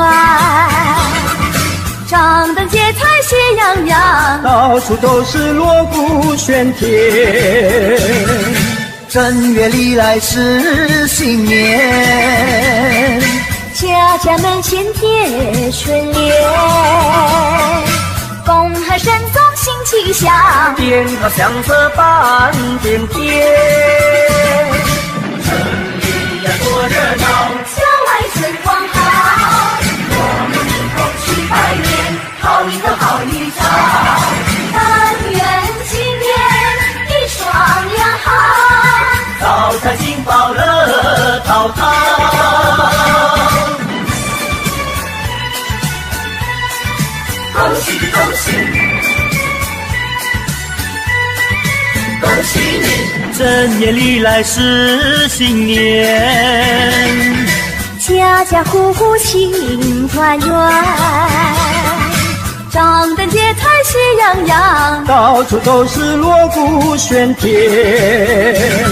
张灯结彩喜洋洋，到处都是锣鼓喧天。正月里来是新年，家家门前贴春联，恭贺神宗新气象，鞭炮响彻半边天。城里呀多热闹，郊外春光好，我高堂。恭喜恭喜，恭喜你！正月里来是新年，家家户户庆团圆，张灯结彩喜洋洋，到处都是锣鼓喧天。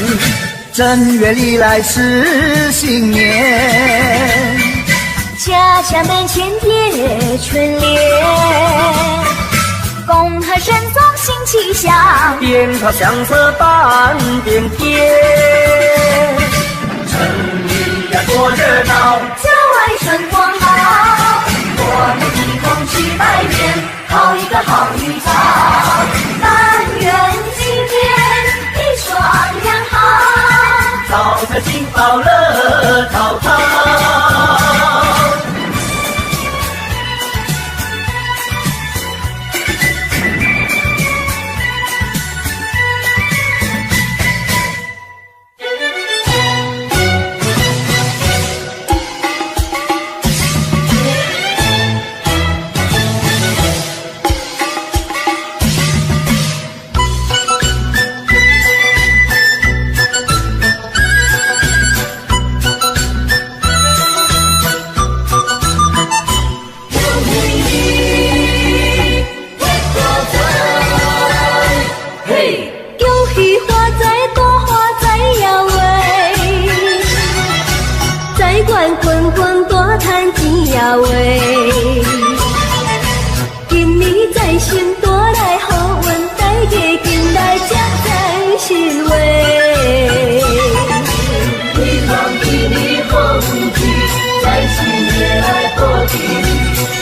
正月里来是新年，家家门前叠春联，恭贺神宗新气象，鞭炮响彻半边天。城里呀多热闹，郊外春光好，我们一同去拜年，讨一个好预兆。但愿今年一双阳好，早财进宝乐陶陶。滚滚多赚钱呀喂！今年财神多来好运，大家进来接财神喂！希望今年好运气，财神爷来保庇。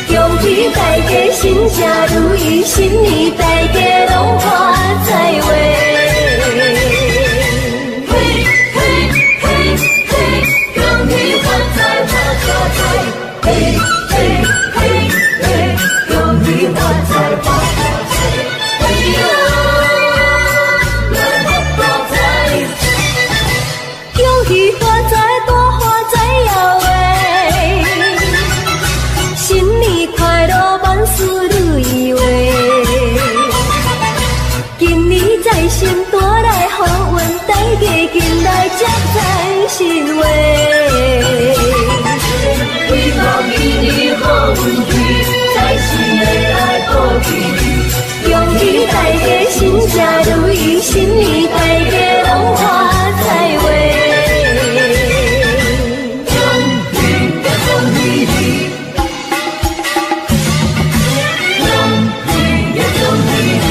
恭喜大家心想如意，新年大家拢发财喂！嘿嘿嘿嘿，恭喜发财发发财，嘿哟，来发财！恭喜发财多发财呀喂！新年快乐万事如意喂！今年财神多来好运，大家进来接财神喂！希望今年好运气，财神爷来保庇。恭喜大家心想如意，新年大家拢发财喂！恭喜呀恭喜你，恭喜呀恭喜你。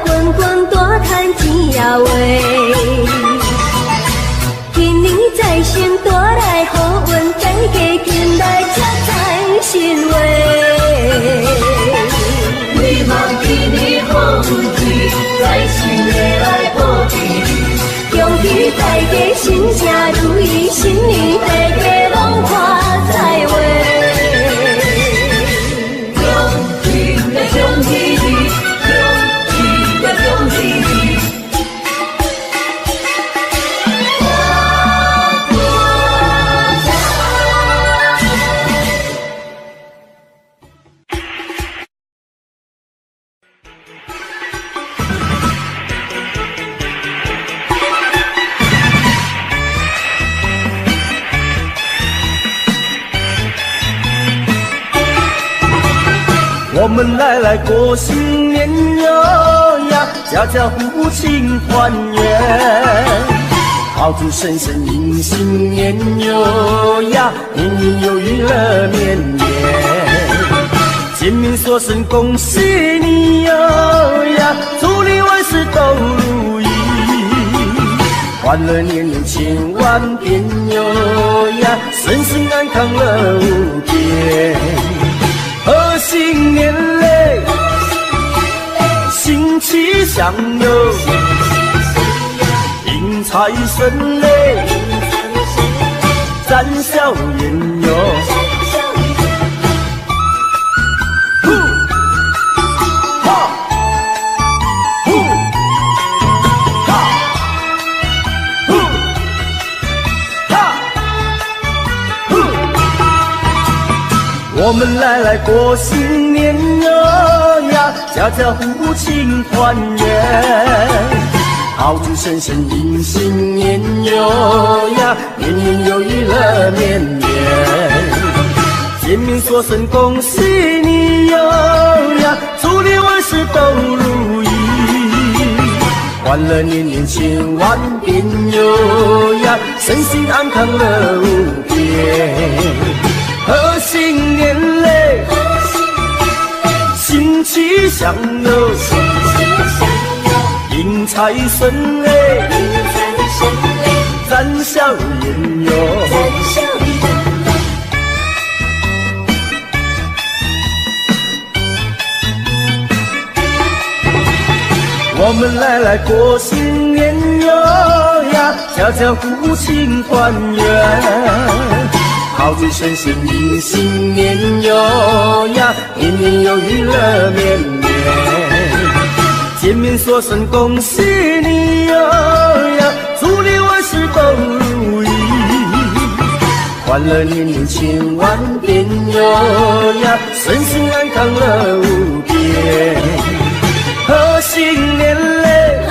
滚滚多赚钱呀喂！今年财神多来好运，大家进来接财神喂！希望今年好运气，财神爷来保庇。恭喜大家心想如意，新年大家拢发财喂！恭喜呀恭喜你！恭喜你！我们来过新年哟呀，家家户户庆团圆，炮竹声声迎新年哟呀，年年有余乐绵绵。见面说声恭喜你哟呀，祝你万事都如意，欢乐年年千万遍哟呀，身心安康乐无边。贺新年相拥，迎财神嘞，展笑颜哟。我们来过新年哟呀，家家户户庆团圆，炮竹声声迎新年哟呀，年年有余乐绵绵，见面说声恭喜你哟呀，祝你万事都如意，欢乐年年千万遍哟呀，身心安康乐无边。贺新年嘞，新气象哟，迎财神嘞，展笑颜哟。我们来过新年哟呀，家家户户庆团圆。炮竹声声迎新年哟呀，年年有余乐绵绵，见面说声恭喜你哟呀，祝你万事都如意，欢乐年年千万遍哟呀，身心安康乐无边。贺新年嘞，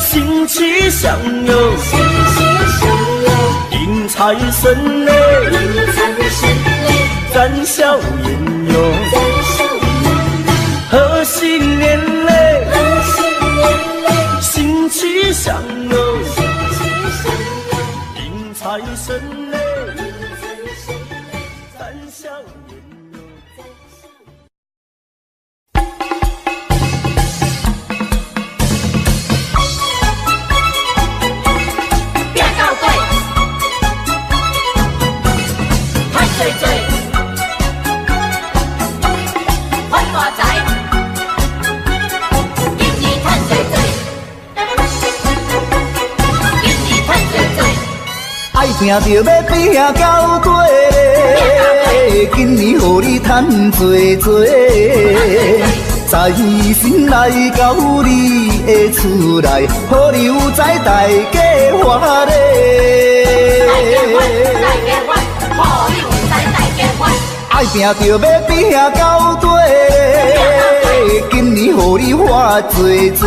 新气象哟，迎财神嘞，展笑颜哟。贺新年嘞，新气象哟，迎财神嘞，展笑颜哟。拼着要拼到底嘞，今年予你赚多多，财神来到你的厝内，好你有财大家欢嘞。爱拼着要拼到底嘞，今年予你花多多。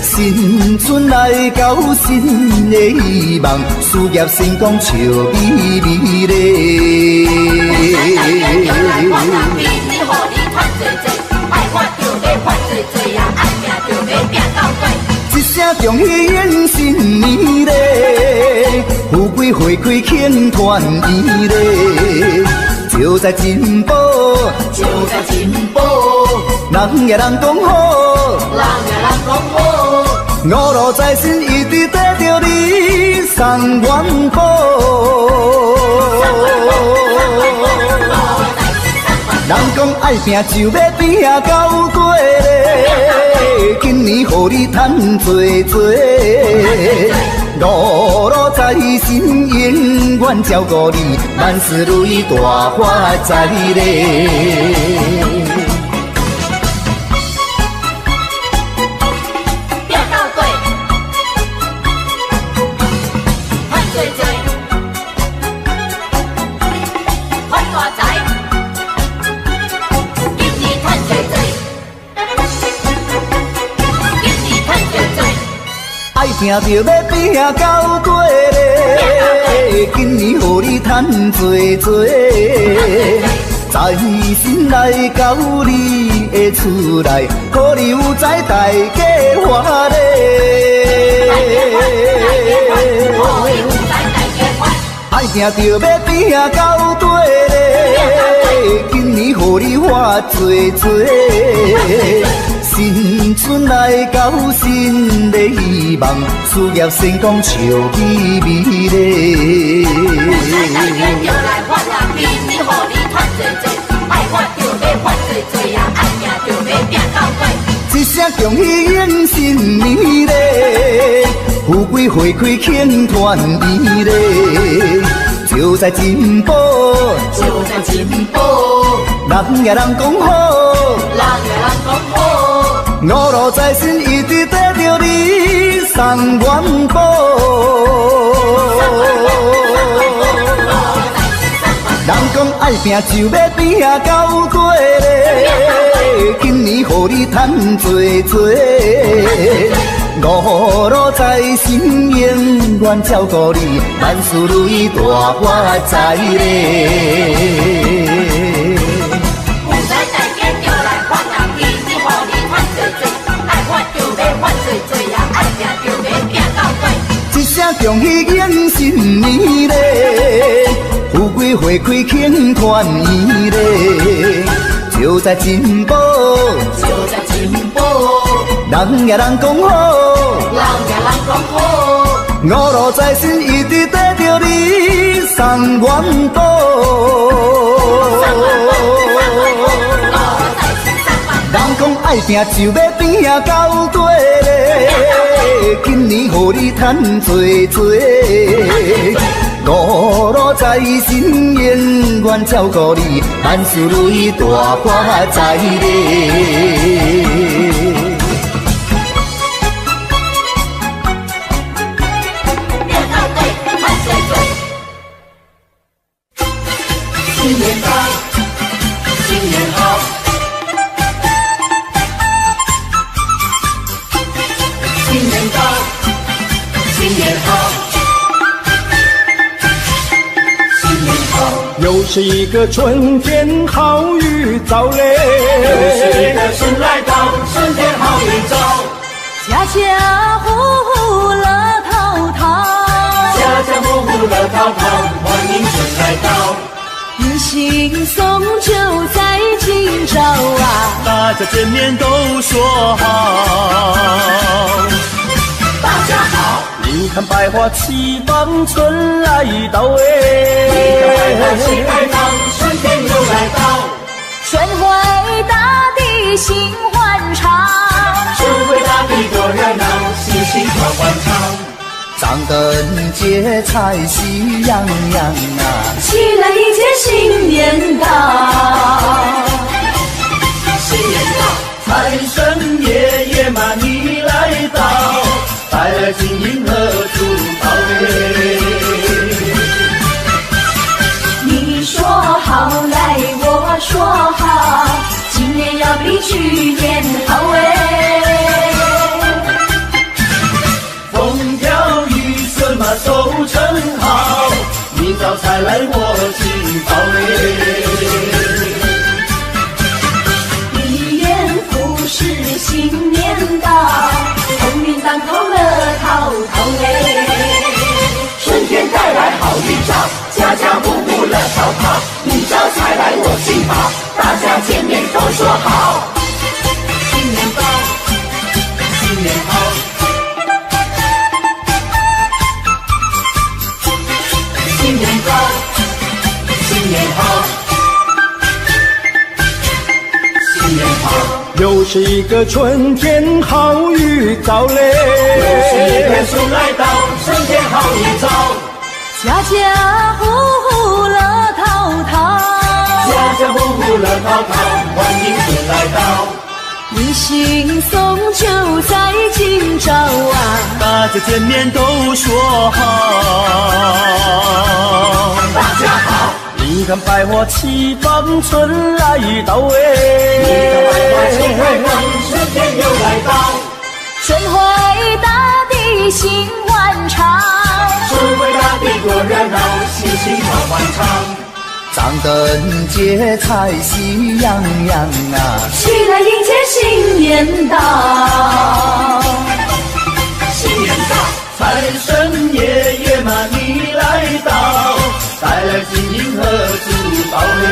新春来到新的希望，事业成功笑眯眯嘞。一声恭喜迎新年嘞，富贵花开庆团圆嘞，就在进步，就在进步，人也人讲好，人也人讲好。五路财神一直带着你送元宝，人讲爱拼就要拼到底嘞，今年予你赚多多，五路财神永远照顾你，万事如意大发财嘞。拼着要拼到底嘞，今年予你赚多多，财神来到你的厝内，好你有财大家欢嘞。爱拼着要拼到底嘞，今年予你花多多。新春来到新的希望，事业成功笑眯眯嘞。来年又来发啦，今年予你赚多多，爱发就要发多多呀，爱拼就要拼到底。恭喜迎新年嘞，富贵花开庆团圆嘞，就在进步，就在进步，人也人讲好，人也人讲好，五路财神一直带着你送元宝。人讲爱拼就要拼到底嘞，今年予你赚多多，五路财神永远照顾你，万事如意大发财嘞。富财大家就来发达，今年予你赚多多，爱发就要发多多呀，爱拼就要拼到底。一声恭喜迎新年嘞！富贵花开庆团圆嘞，就在进步，就在进步，人也人讲好，人也人讲好，五路财神一直带着你送元宝。人讲爱拼就要拼到底嘞，今年予你赚多多。五路财神永远照顾你，万事如意大发财嘞。新年到，新年好，新年到，新年好。又是一个春天好预兆嘞，又是一个春来到，春天好预兆，家家户户乐淘淘，家家户户乐淘淘，欢迎春来到，迎新送旧在今朝啊，大家见面都说好。大家好，你看百花齐放，春来到哎，你看百花齐开放，春天又来到，春回大地心欢畅，春回大地多热闹，喜庆欢欢唱，张灯结彩喜洋洋啊，起来迎接新年到，新年到，财神爷爷嘛你来到，带来金银和珠宝嘞。你说好来我说好，今年要比去年好哎，风调雨顺嘛收成好，明早才来我进宝嘞。一元复始新年到，鸿运当头乐淘淘嘞，春天带来好预兆，家家户户乐淘淘，明朝才来我进宝，大家见面都说好。新年到，新年好，新年到，新年好，新年好，又是一个春天好预兆嘞，又是一个春来到，春天好预兆，家家户户乐淘淘，家家户户乐淘淘，欢迎春来到，迎新送旧在今朝啊，大家见面都说好。大家好，你看百花齐放，春来到哎，你看百花齐开放，春天又来到，春回大地心欢畅，春回大地多热闹，喜庆欢欢唱，张灯结彩喜洋洋啊，起来迎接新年到，新年到，财神爷爷嘛你来到，带来金银和珠宝嘞。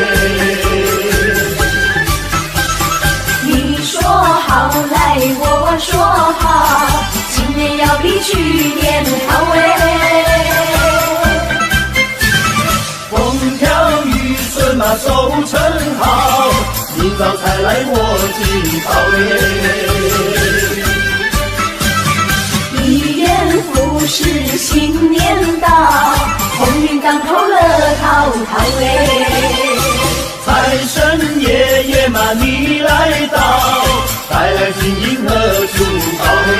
你说好来我说好，今年要比去年好哎，风调雨顺嘛收成好，明早才来我进宝嘞。是新年到，鸿运当头乐淘淘哎。财神爷爷嘛你来到，带来金银和珠宝哎。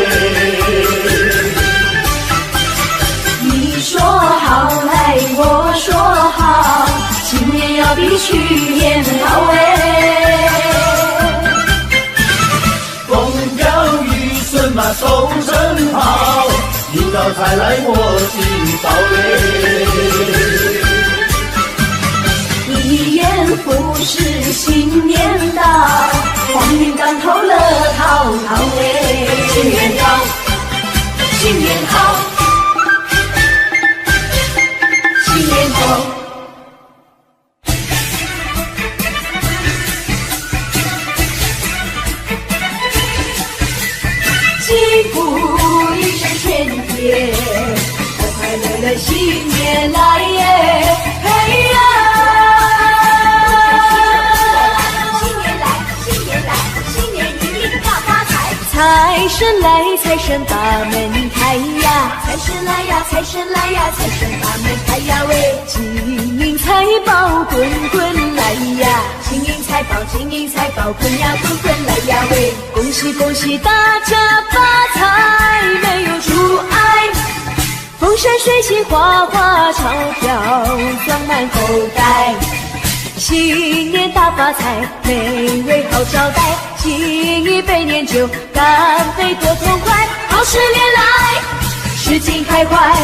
你说好来我说好，今年要比去年好哎。风调雨顺嘛收成好，迎到财来我进宝哎。一言不是新年到，鸿运当头乐淘淘哎。新年到，新年好，新年好。吉福一声全天，快快乐乐新年来耶！嘿呀！新年来，新年来，新年一定大发财。财神来，财神把门开呀！财神来呀，财神来呀，财神把门开呀喂！金银财宝滚滚来呀！金银财宝，金银财宝滚呀滚滚来呀喂！恭喜恭喜大家发财，没有阻碍，风生水起，花花钞票装满口袋。新年大发财，美味好招待，敬一杯年酒，干杯多痛快，好事连来，事情开怀，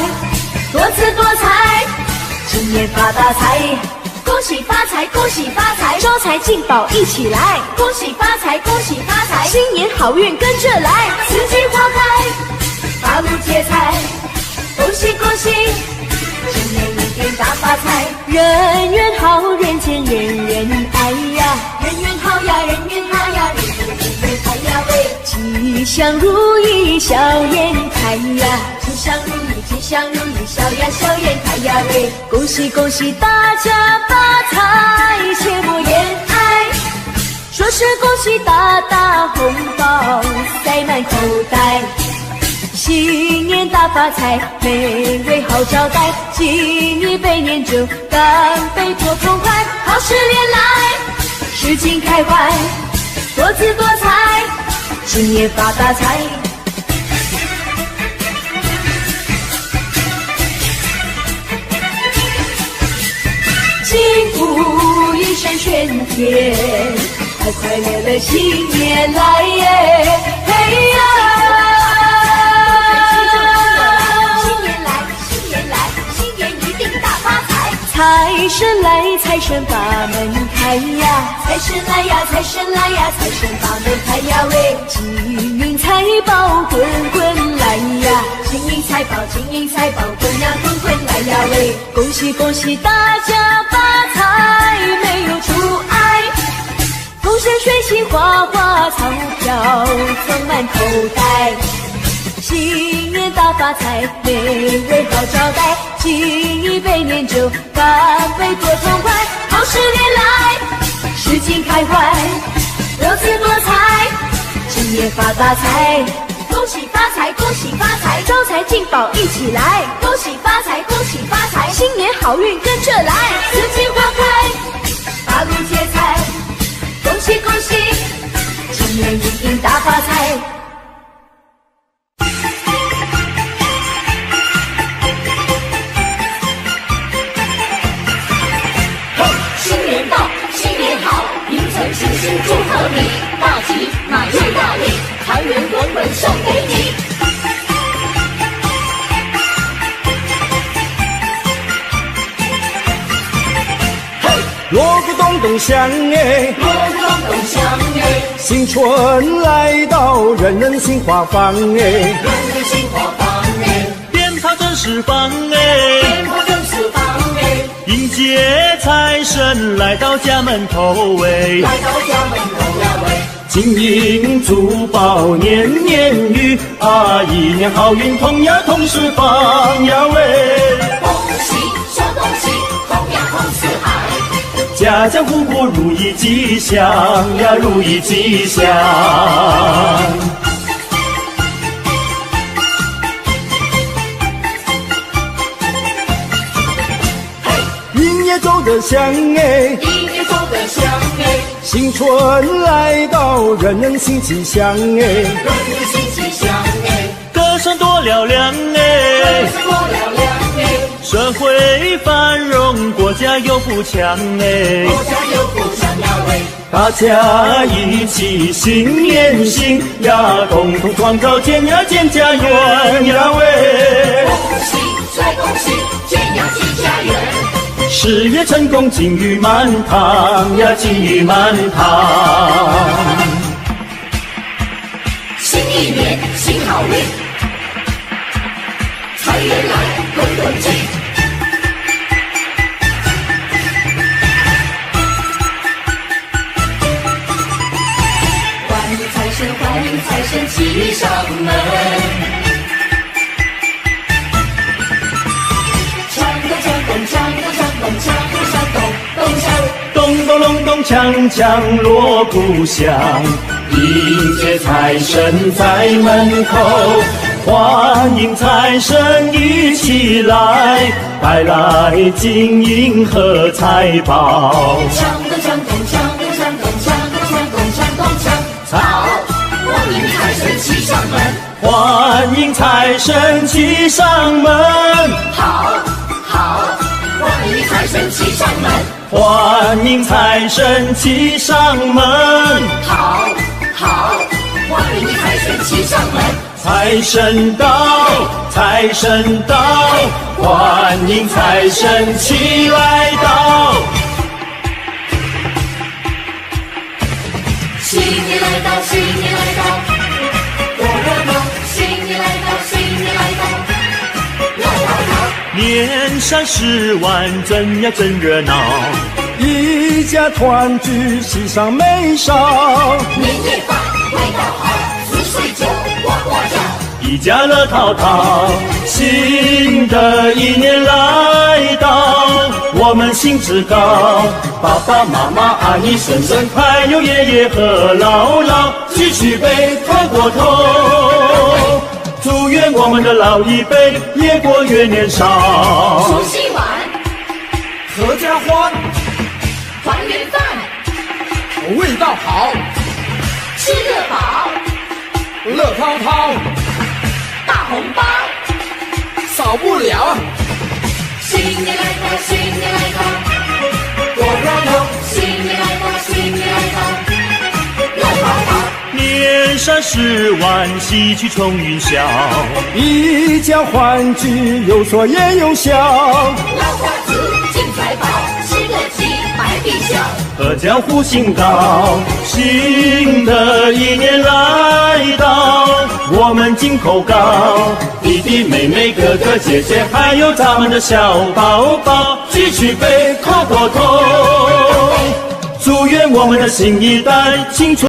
多姿多彩，今年发大财。恭喜发财，恭喜发财，招财进宝一起来，恭喜发财，恭喜发财，新年好运跟着来，四季花开，八路接财，恭喜恭喜，今年一定大发财，人缘好，人见人人爱呀，人缘好呀，人缘好呀，人缘好呀喂，吉祥如意笑颜开呀，吉祥如意，吉祥如意，笑呀笑颜开呀喂，恭喜恭喜大家发财，切莫言哀，说声恭喜大大红包塞满口袋，新年大发财，美味好招待，敬一杯年酒，干杯多痛快，好事连来，事情开怀，多姿多彩，今年发大财。幸福一声喧天，快快乐乐新年来耶！嘿呀！新年来，新年来，新年一定大发财。财神来，财神把门开呀！财神来呀，财神来呀，财神把门开呀喂！金银财宝滚滚来呀！金银财宝，金银财宝滚呀滚滚来呀喂！恭喜恭喜大家发财，没有阻碍，风生水起，花花钞票装满口袋，新年大发财，美味好招待，敬一杯年酒，干杯多痛快，好事连来，事情开怀，多姿多彩，今年发大财。恭喜发财，恭喜发财，招财进宝一起来，恭喜发财，恭喜发财，新年好运跟着来，四季花开，八路接财，恭喜恭喜，今年一定大发财。新年到，新年好，迎财星星祝贺你，大吉买最大利，财源滚滚送给你。锣鼓咚咚响哎，锣鼓咚咚响哎，新春来到，人人心花放哎，人人心花放哎，鞭炮正释放哎，鞭炮正释放哎，迎接财神来到家门口哎，来到家门口呀喂，金银珠宝年年余啊，一年好运同呀同时放呀喂，恭喜说恭喜，同呀同四海。家家户户如意吉祥呀，如意吉祥。得香哎，一年走得香哎，新春来到，人人心齐祥哎，人人心齐祥哎，歌声多嘹亮哎，歌声多嘹亮哎，社会繁荣，国家又富强哎，国家又富强呀喂，大家一起心连心呀，共同创造建呀建家园呀喂，恭喜再恭喜，建呀建家园，事业成功金玉满堂呀，金玉满堂。新一年新好运，财源来滚滚进。欢迎财神，欢迎财神骑上门，锵咚锵咚锵咚锵咚锵咚锵咚咚锵。咚咚隆咚锵锵锣鼓响，迎接财神在门口，欢迎财神一起来，带来金银和财宝。锵咚锵咚锵咚锵咚锵咚锵咚锵咚锵。好，欢迎财神骑上门。欢迎财神骑上门，好，欢迎财神骑上门。欢迎财神骑上门，好，欢迎财神骑上门。财神到，财神到，欢迎财神骑来到。新年来到，新年来到，多热闹！新年来到，新年来到，热闹闹。年三10晚，真呀真热闹，一家团聚，喜上眉梢。年夜饭味道好，吃水酒呱呱叫。一家乐淘淘，新的一年来到，我们兴致高，爸爸妈妈阿姨婶婶还有爷爷和姥姥，举起杯喝过头，祝愿我们的老一辈越过越年少。除夕晚合家欢，团圆饭，味道好，吃得饱，乐滔滔，大红包。少不了。新年来到，新年来到，多热闹！新年来到，新年来到，热闹闹。年三10晚，喜气冲云霄，一家欢聚，有说也有笑。老瓜子进财宝，吃得起买必笑。合江湖兴高，新的一年来到，我们金口高，弟弟妹妹哥哥姐姐，还有咱们的小宝宝，举起杯喝过头，祝愿我们的新一代青春。